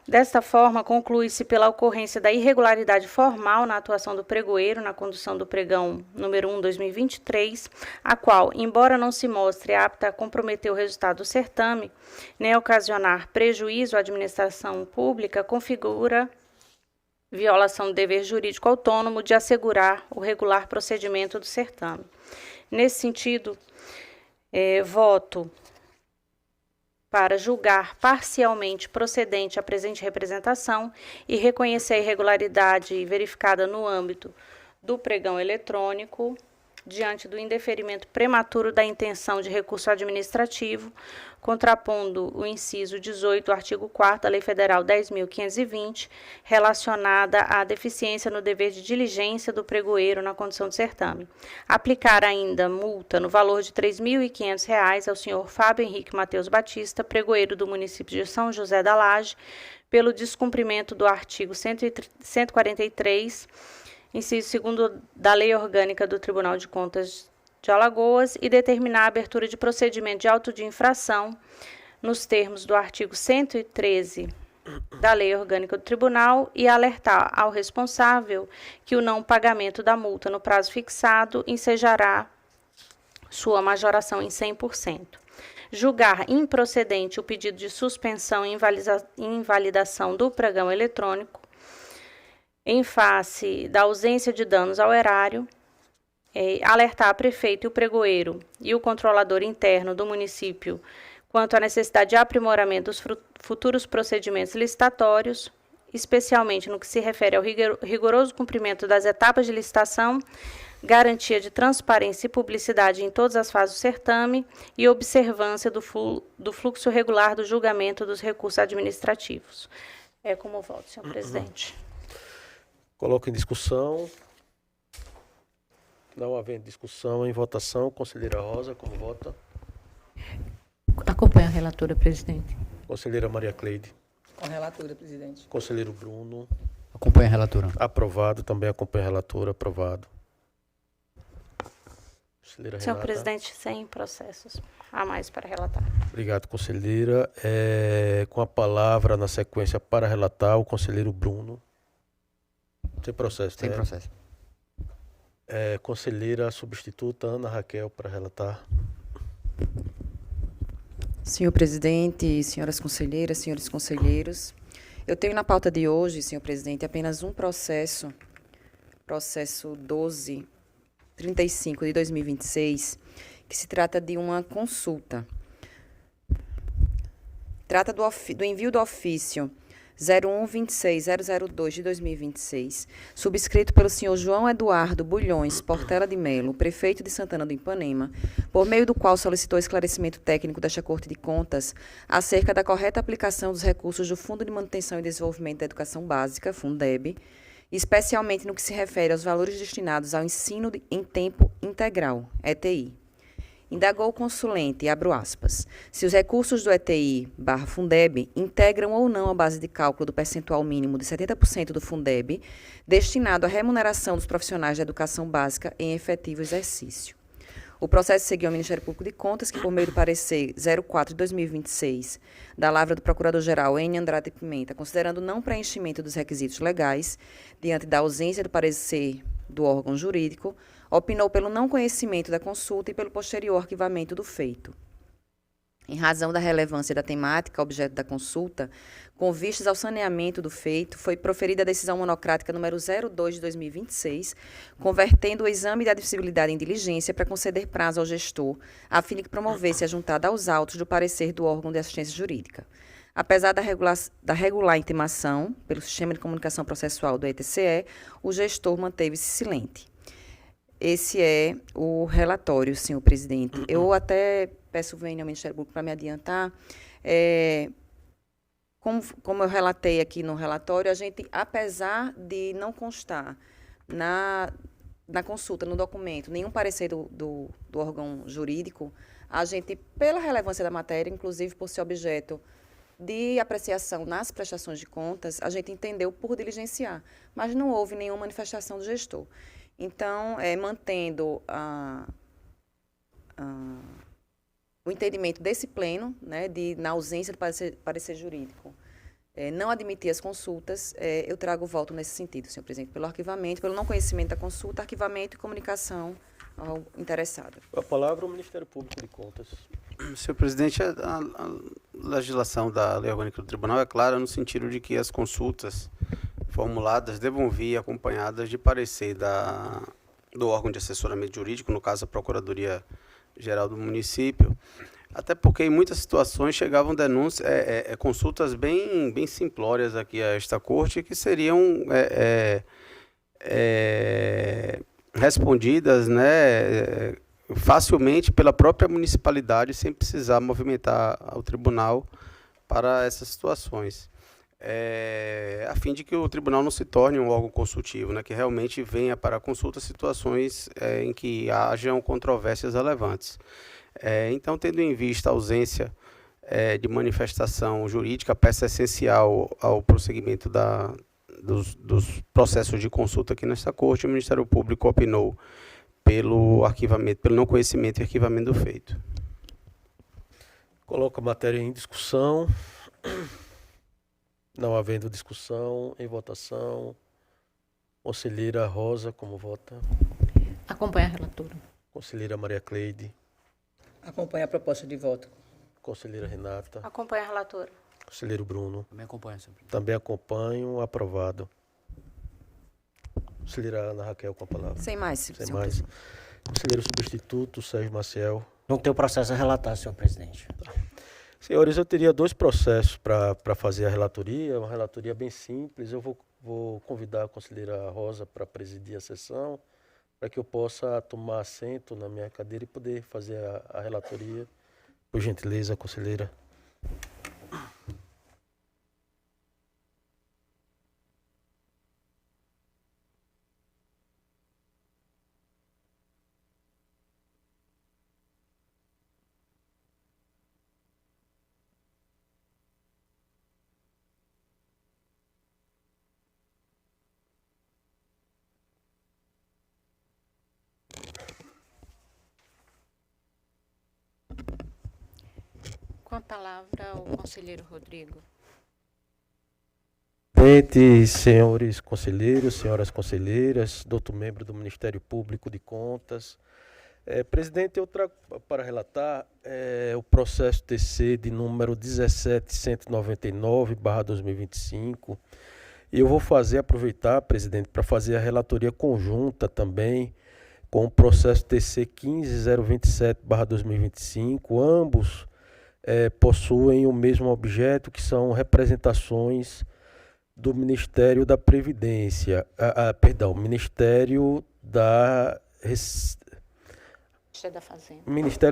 Desta forma, conclui-se pela ocorrência da irregularidade formal na atuação do pregoeiro na condução do pregão número 1/2023, a qual, embora não se mostre apta a comprometer o resultado do certame, nem ocasionar prejuízo à administração pública, configura violação do dever jurídico autônomo de assegurar o regular procedimento do certame. Nesse sentido, voto para julgar parcialmente procedente a presente representação e reconhecer a irregularidade verificada no âmbito do pregão eletrônico, diante do indeferimento prematuro da intenção de recurso administrativo, contrapondo o inciso 18 do artigo 4º da Lei Federal 10.520, relacionada à deficiência no dever de diligência do pregoeiro na condução do certame. Aplicar ainda multa no valor de R$ 3.500 ao senhor Fábio Henrique Mateus Batista, pregoeiro do município de São José da Laje, pelo descumprimento do artigo 143, inciso 2º da Lei Orgânica do Tribunal de Contas de Alagoas, e determinar a abertura de procedimento de auto de infração nos termos do artigo 113 da Lei Orgânica do Tribunal e alertar ao responsável que o não pagamento da multa no prazo fixado ensejará sua majoração em 100%. Julgar improcedente o pedido de suspensão e invalidação do pregão eletrônico, em face da ausência de danos ao erário, alertar a prefeito e o pregoeiro e o controlador interno do município quanto à necessidade de aprimoramento dos futuros procedimentos licitatórios, especialmente no que se refere ao rigoroso cumprimento das etapas de licitação, garantia de transparência e publicidade em todas as fases do certame e observância do fluxo regular do julgamento dos recursos administrativos. É como voto, senhor presidente. Coloco em discussão. Não havendo discussão, em votação. Conselheira Rosa, como vota? Acompanha a relatora, presidente. Conselheira Maria Cleide. Com a relatora, presidente. Conselheiro Bruno. Acompanha a relatora. Aprovado. Também acompanha a relatora. Aprovado. Conselheira Senhor Renata. presidente, sem processos a mais para relatar. Obrigado, conselheira. Com a palavra, na sequência, para relatar, o conselheiro Bruno. Sem processo, Sem né? processo. Conselheira substituta Ana Raquel para relatar. Senhor presidente, senhoras conselheiras, senhores conselheiros, Eu tenho na pauta de hoje, senhor presidente, apenas um processo 1235 de 2026, que se trata de uma consulta. Trata do envio do ofício 0126002 de 2026, subscrito pelo senhor João Eduardo Bulhões Portela de Melo, prefeito de Santana do Ipanema, por meio do qual solicitou esclarecimento técnico desta Corte de Contas acerca da correta aplicação dos recursos do Fundo de Manutenção e Desenvolvimento da Educação Básica, Fundeb, especialmente no que se refere aos valores destinados ao ensino em tempo integral, ETI. Indagou o consulente, abro aspas, se os recursos do ETI/Fundeb integram ou não a base de cálculo do percentual mínimo de 70% do Fundeb destinado à remuneração dos profissionais da educação básica em efetivo exercício. O processo seguiu ao Ministério Público de Contas, que, por meio do parecer 04 de 2026, da lavra do Procurador-Geral N. Andrade Pimenta, considerando não preenchimento dos requisitos legais, diante da ausência do parecer do órgão jurídico, opinou pelo não conhecimento da consulta e pelo posterior arquivamento do feito. Em razão da relevância da temática objeto da consulta, com vistas ao saneamento do feito, foi proferida a decisão monocrática número 02 de 2026, convertendo o exame de admissibilidade em diligência para conceder prazo ao gestor, a fim de que promovesse a juntada aos autos do parecer do órgão de assistência jurídica. Apesar da regular intimação pelo Sistema de Comunicação Processual do ETCE, o gestor manteve-se silente. Esse é o relatório, senhor presidente. Eu até peço vênia ao Ministério Público para me adiantar. Como eu relatei aqui no relatório, a gente, apesar de não constar na consulta, no documento, nenhum parecer do órgão jurídico, a gente, pela relevância da matéria, inclusive por ser objeto de apreciação nas prestações de contas, a gente entendeu por diligenciar, mas não houve nenhuma manifestação do gestor. Então, mantendo o entendimento desse pleno, né, na ausência de parecer jurídico, não admitir as consultas, eu trago o voto nesse sentido, senhor presidente, pelo arquivamento, pelo não conhecimento da consulta, arquivamento e comunicação ao interessado. A palavra ao Ministério Público de Contas. Senhor presidente, a legislação da Lei Orgânica do Tribunal é clara no sentido de que as consultas formuladas devam vir acompanhadas de parecer do órgão de assessoramento jurídico, no caso a Procuradoria-Geral do Município, até porque em muitas situações chegavam denúncias, consultas bem simplórias aqui a esta corte, que seriam respondidas, né, facilmente pela própria municipalidade, sem precisar movimentar ao tribunal para essas situações. A fim de que o tribunal não se torne um órgão consultivo, né, que realmente venha para a consulta situações em que hajam controvérsias relevantes. Então, tendo em vista a ausência de manifestação jurídica, peça essencial ao prosseguimento dos processos de consulta aqui nesta corte, o Ministério Público opinou pelo arquivamento, pelo não conhecimento e arquivamento do feito. Coloco a matéria em discussão. Não havendo discussão, em votação. Conselheira Rosa, como vota? Acompanha a relatora. Conselheira Maria Cleide. Acompanha a proposta de voto. Conselheira Renata. Acompanha a relatora. Conselheiro Bruno. Também acompanho, sempre. Também acompanho, aprovado. Conselheira Ana Raquel, com a palavra. Sem mais, Sem mais. Conselheiro substituto, Sérgio Maciel. Não tenho processo a relatar, senhor presidente. Senhores, eu teria 2 processos para fazer a relatoria, uma relatoria bem simples. Eu vou convidar a conselheira Rosa para presidir a sessão, para que eu possa tomar assento na minha cadeira e poder fazer a relatoria. Por gentileza, conselheira. Com a palavra, o conselheiro Rodrigo. Presidente, senhores conselheiros, senhoras conselheiras, doutor membro do Ministério Público de Contas, Presidente, eu trago para relatar o processo TC de número 17.199/2025. E eu vou aproveitar, presidente, para fazer a relatoria conjunta também com o processo TC 15.027/2025. Ambos possuem o mesmo objeto, que são representações do Ministério da Previdência, Ministério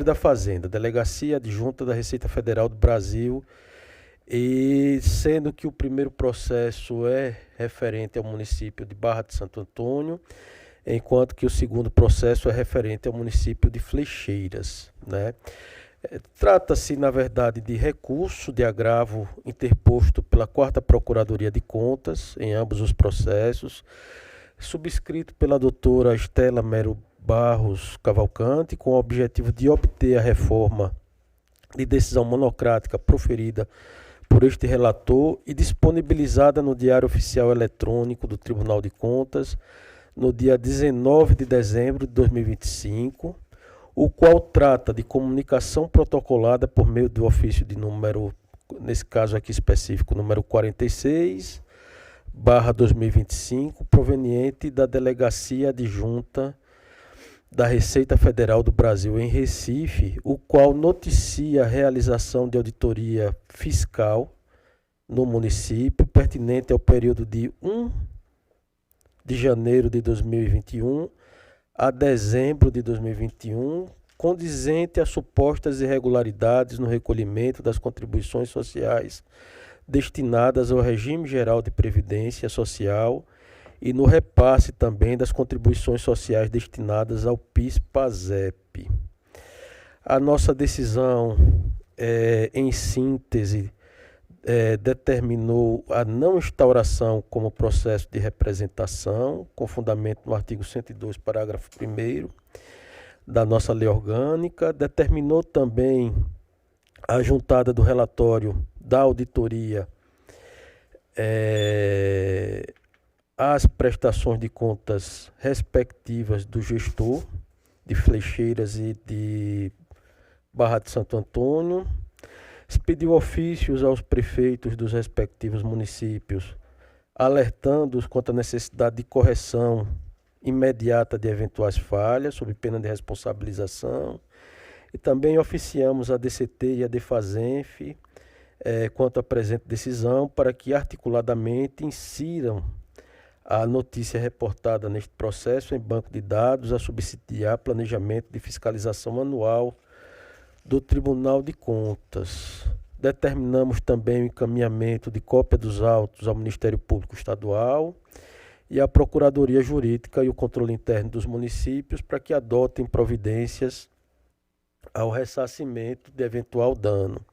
da Fazenda, Delegacia Adjunta da Receita Federal do Brasil, e sendo que o primeiro processo é referente ao município de Barra de Santo Antônio, enquanto que o segundo processo é referente ao município de Flecheiras, né? Trata-se, na verdade, de recurso de agravo interposto pela 4ª Procuradoria de Contas em ambos os processos, subscrito pela doutora Estela Mero Barros Cavalcante, com o objetivo de obter a reforma de decisão monocrática proferida por este relator e disponibilizada no Diário Oficial Eletrônico do Tribunal de Contas no dia 19 de dezembro de 2025, o qual trata de comunicação protocolada por meio do ofício de número, nesse caso aqui específico, número 46/2025, proveniente da Delegacia Adjunta da Receita Federal do Brasil em Recife, o qual noticia a realização de auditoria fiscal no município pertinente ao período de 1 de janeiro de 2021 a dezembro de 2021, condizente a supostas irregularidades no recolhimento das contribuições sociais destinadas ao regime geral de previdência social e no repasse também das contribuições sociais destinadas ao PIS/PASEP. A nossa decisão, em síntese, determinou a não instauração como processo de representação, com fundamento no artigo 102, parágrafo 1º da nossa lei orgânica, determinou também a juntada do relatório da auditoria as prestações de contas respectivas do gestor de Flecheiras e de Barra de Santo Antônio, expediu ofícios aos prefeitos dos respectivos municípios, alertando-os quanto à necessidade de correção imediata de eventuais falhas, sob pena de responsabilização, e também oficiamos a DCT e a DEFASENF quanto à presente decisão, para que articuladamente insiram a notícia reportada neste processo em banco de dados a subsidiar planejamento de fiscalização anual do Tribunal de Contas. Determinamos também o encaminhamento de cópia dos autos ao Ministério Público Estadual e à Procuradoria Jurídica e o Controle Interno dos municípios para que adotem providências ao ressarcimento de eventual dano.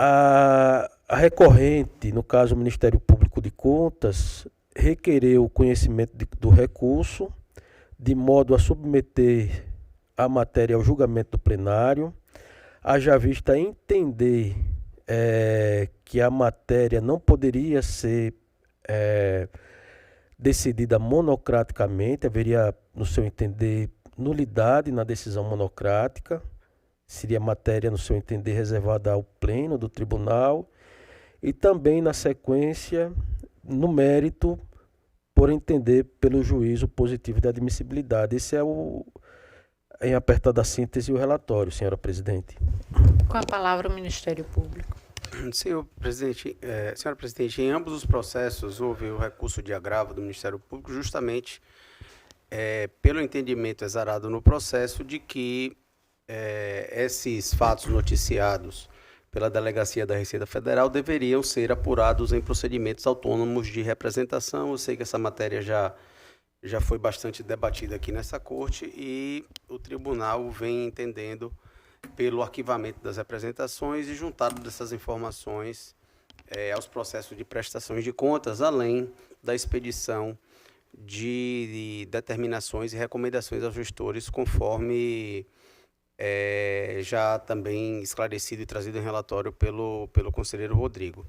A recorrente, no caso o Ministério Público de Contas, requereu o conhecimento do recurso, de modo a submeter a matéria ao julgamento do plenário, haja vista entender que a matéria não poderia ser decidida monocraticamente, haveria, no seu entender, nulidade na decisão monocrática, seria matéria, no seu entender, reservada ao pleno do tribunal, e também, na sequência, no mérito, por entender pelo juízo positivo de admissibilidade. Esse é em apertada síntese, o relatório, senhora presidente. Com a palavra o Ministério Público. Senhora presidente, em ambos os processos houve o recurso de agravo do Ministério Público, justamente pelo entendimento exarado no processo de que esses fatos noticiados pela Delegacia da Receita Federal deveriam ser apurados em procedimentos autônomos de representação. Eu sei que essa matéria já foi bastante debatida aqui nessa corte e o tribunal vem entendendo pelo arquivamento das representações e juntado dessas informações aos processos de prestações de contas, além da expedição de determinações e recomendações aos gestores, conforme já também esclarecido e trazido em relatório pelo conselheiro Rodrigo.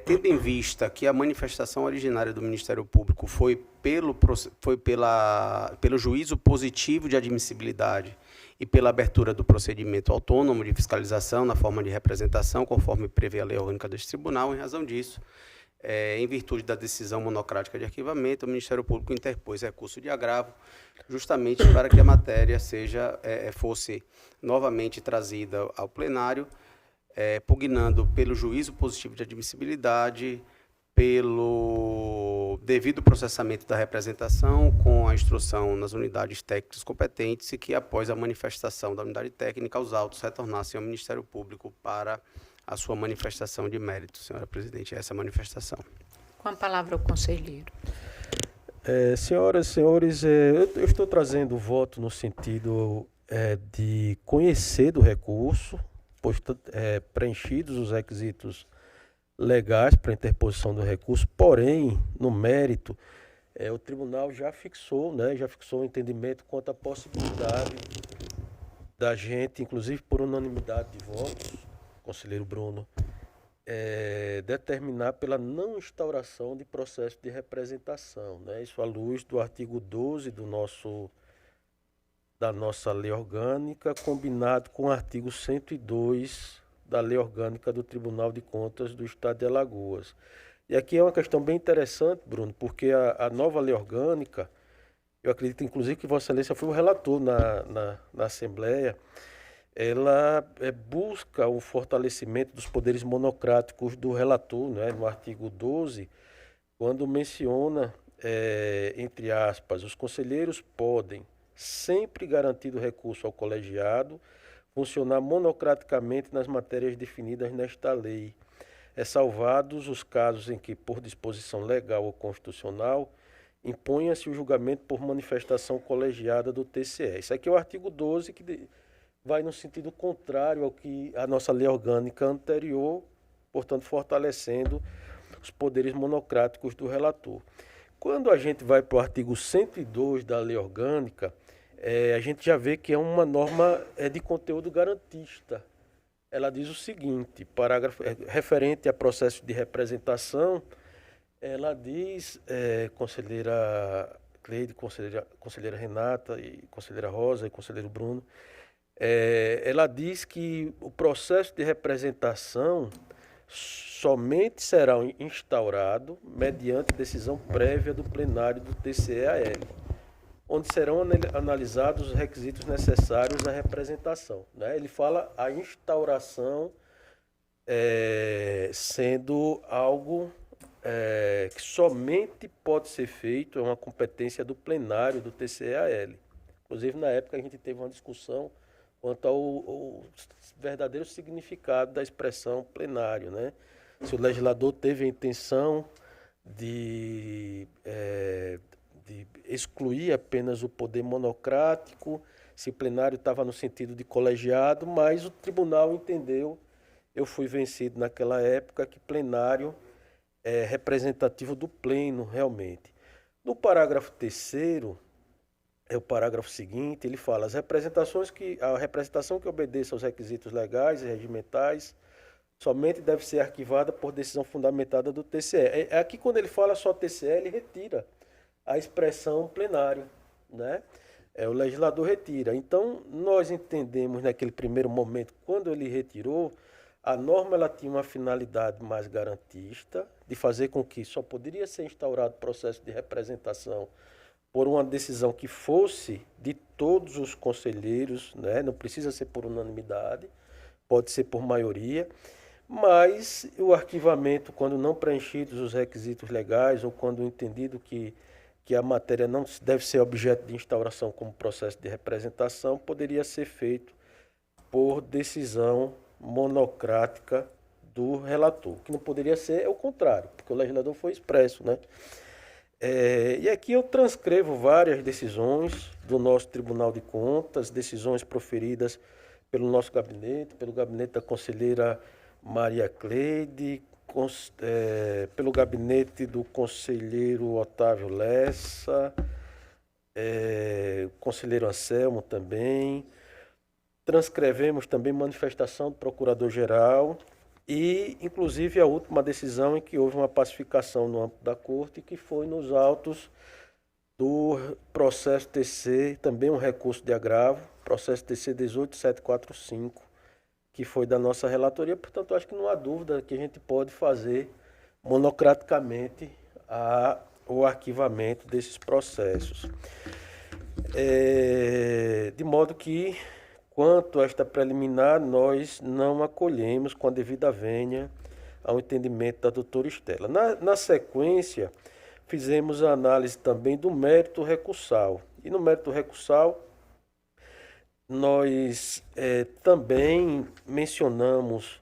Tendo em vista que a manifestação originária do Ministério Público foi pelo juízo positivo de admissibilidade e pela abertura do procedimento autônomo de fiscalização na forma de representação, conforme prevê a lei orgânica deste tribunal, em razão disso, em virtude da decisão monocrática de arquivamento, o Ministério Público interpôs recurso de agravo, justamente para que a matéria fosse novamente trazida ao plenário, pugnando pelo juízo positivo de admissibilidade, pelo devido processamento da representação, com a instrução nas unidades técnicas competentes e que, após a manifestação da unidade técnica, os autos retornassem ao Ministério Público para a sua manifestação de mérito, senhora presidente, essa manifestação. Com a palavra o conselheiro. Senhoras e senhores, eu estou trazendo o voto no sentido de conhecer do recurso, pois preenchidos os requisitos legais para interposição do recurso, porém, no mérito, o tribunal já fixou o entendimento quanto à possibilidade da gente, inclusive por unanimidade de votos, conselheiro Bruno, determinar pela não instauração de processo de representação, né? Isso à luz do artigo 12 da nossa lei orgânica, combinado com o artigo 102 da lei orgânica do Tribunal de Contas do Estado de Alagoas. E aqui é uma questão bem interessante, Bruno, porque a nova lei orgânica, eu acredito inclusive que Vossa Excelência foi o relator na Assembleia, ela busca o fortalecimento dos poderes monocráticos do relator, né, no artigo 12, quando menciona, entre aspas, os conselheiros podem, sempre garantido recurso ao colegiado, funcionar monocraticamente nas matérias definidas nesta lei, salvados os casos em que, por disposição legal ou constitucional, imponha-se o julgamento por manifestação colegiada do TCE. Isso aqui é o artigo 12, que vai no sentido contrário ao que a nossa lei orgânica anterior, portanto, fortalecendo os poderes monocráticos do relator. Quando a gente vai para o artigo 102 da lei orgânica, a gente já vê que é uma norma de conteúdo garantista. Ela diz o seguinte, parágrafo referente a processo de representação, ela diz, conselheira Cleide, conselheira Renata, e conselheira Rosa e conselheiro Bruno, ela diz que o processo de representação somente será instaurado mediante decisão prévia do plenário do TCE-AL, onde serão analisados os requisitos necessários à representação, né? Ele fala a instauração sendo algo que somente pode ser feito, é uma competência do plenário do TCE-AL. Inclusive, na época, a gente teve uma discussão quanto ao verdadeiro significado da expressão plenário, né? Se o legislador teve a intenção de excluir apenas o poder monocrático, se o plenário estava no sentido de colegiado, mas o tribunal entendeu, eu fui vencido naquela época, que plenário é representativo do pleno, realmente. No parágrafo 3º, é o parágrafo seguinte, ele fala: a representação que obedeça aos requisitos legais e regimentais somente deve ser arquivada por decisão fundamentada do TCE. Aqui, quando ele fala só TCE, ele retira a expressão plenário, né? O legislador retira. Então, nós entendemos naquele primeiro momento, quando ele retirou, a norma ela tinha uma finalidade mais garantista, de fazer com que só poderia ser instaurado processo de representação por uma decisão que fosse de todos os conselheiros, né? Não precisa ser por unanimidade, pode ser por maioria, mas o arquivamento, quando não preenchidos os requisitos legais ou quando entendido que a matéria não deve ser objeto de instauração como processo de representação, poderia ser feito por decisão monocrática do relator. O que não poderia ser é o contrário, porque o legislador foi expresso, né? E aqui eu transcrevo várias decisões do nosso Tribunal de Contas, decisões proferidas pelo nosso gabinete, pelo gabinete da conselheira Maria Cleide, pelo gabinete do conselheiro Otávio Lessa, conselheiro Anselmo também, transcrevemos também manifestação do Procurador-Geral e, inclusive, a última decisão em que houve uma pacificação no âmbito da Corte, que foi nos autos do processo TC, também um recurso de agravo, processo TC 18745, que foi da nossa relatoria. Portanto, acho que não há dúvida que a gente pode fazer monocraticamente o arquivamento desses processos. De modo que, quanto a esta preliminar, nós não acolhemos com a devida vênia ao entendimento da doutora Estela. Na sequência, fizemos a análise também do mérito recursal. E no mérito recursal, nós também mencionamos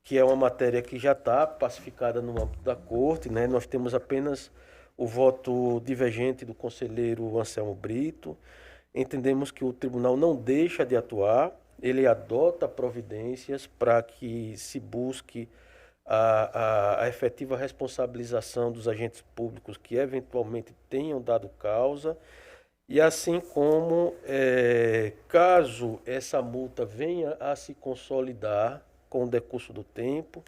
que é uma matéria que já está pacificada no âmbito da Corte, né? Nós temos apenas o voto divergente do conselheiro Anselmo Brito. Entendemos que o tribunal não deixa de atuar, ele adota providências para que se busque a efetiva responsabilização dos agentes públicos que eventualmente tenham dado causa, e assim como, caso essa multa venha a se consolidar com o decurso do tempo,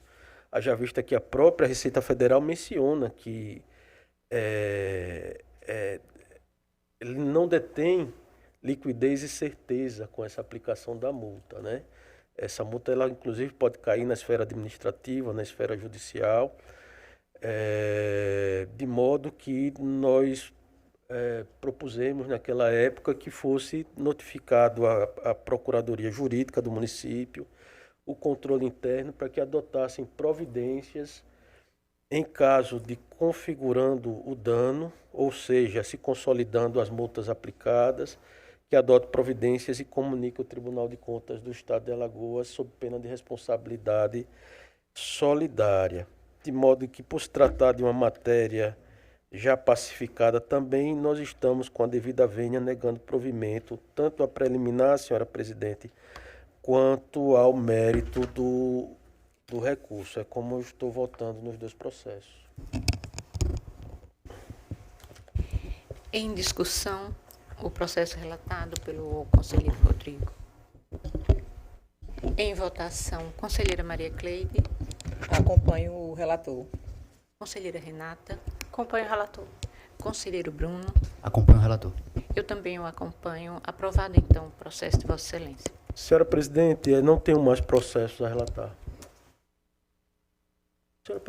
haja vista que a própria Receita Federal menciona que ele não detém liquidez e certeza com essa aplicação da multa, né? Essa multa, ela inclusive pode cair na esfera administrativa, na esfera judicial, de modo que nós propusemos naquela época que fosse notificado a Procuradoria Jurídica do município, o controle interno, para que adotassem providências em caso de configurando o dano, ou seja, se consolidando as multas aplicadas, que adote providências e comunique ao Tribunal de Contas do Estado de Alagoas sob pena de responsabilidade solidária. De modo que, por se tratar de uma matéria já pacificada também, nós estamos com a devida vênia negando provimento, tanto à preliminar, senhora presidente, quanto ao mérito do recurso. É como eu estou votando nos dois processos. Em discussão, o processo relatado pelo conselheiro Rodrigo. Em votação, conselheira Maria Cleide. Acompanho o relator. Conselheira Renata. Acompanho o relator. Conselheiro Bruno. Acompanho o relator. Eu também o acompanho. Aprovado, então, o processo de Vossa Excelência. Senhora presidente, não tenho mais processos a relatar. A senhora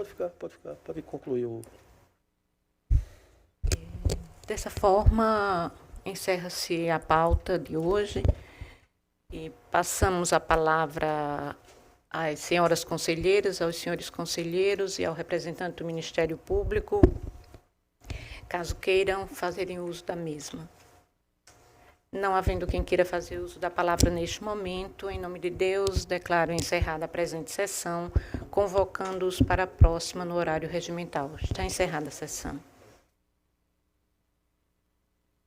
pode concluir o... Dessa forma, encerra-se a pauta de hoje e passamos a palavra às senhoras conselheiras, aos senhores conselheiros e ao representante do Ministério Público, caso queiram fazerem uso da mesma. Não havendo quem queira fazer uso da palavra neste momento, em nome de Deus, declaro encerrada a presente sessão, convocando-os para a próxima no horário regimental. Está encerrada a sessão.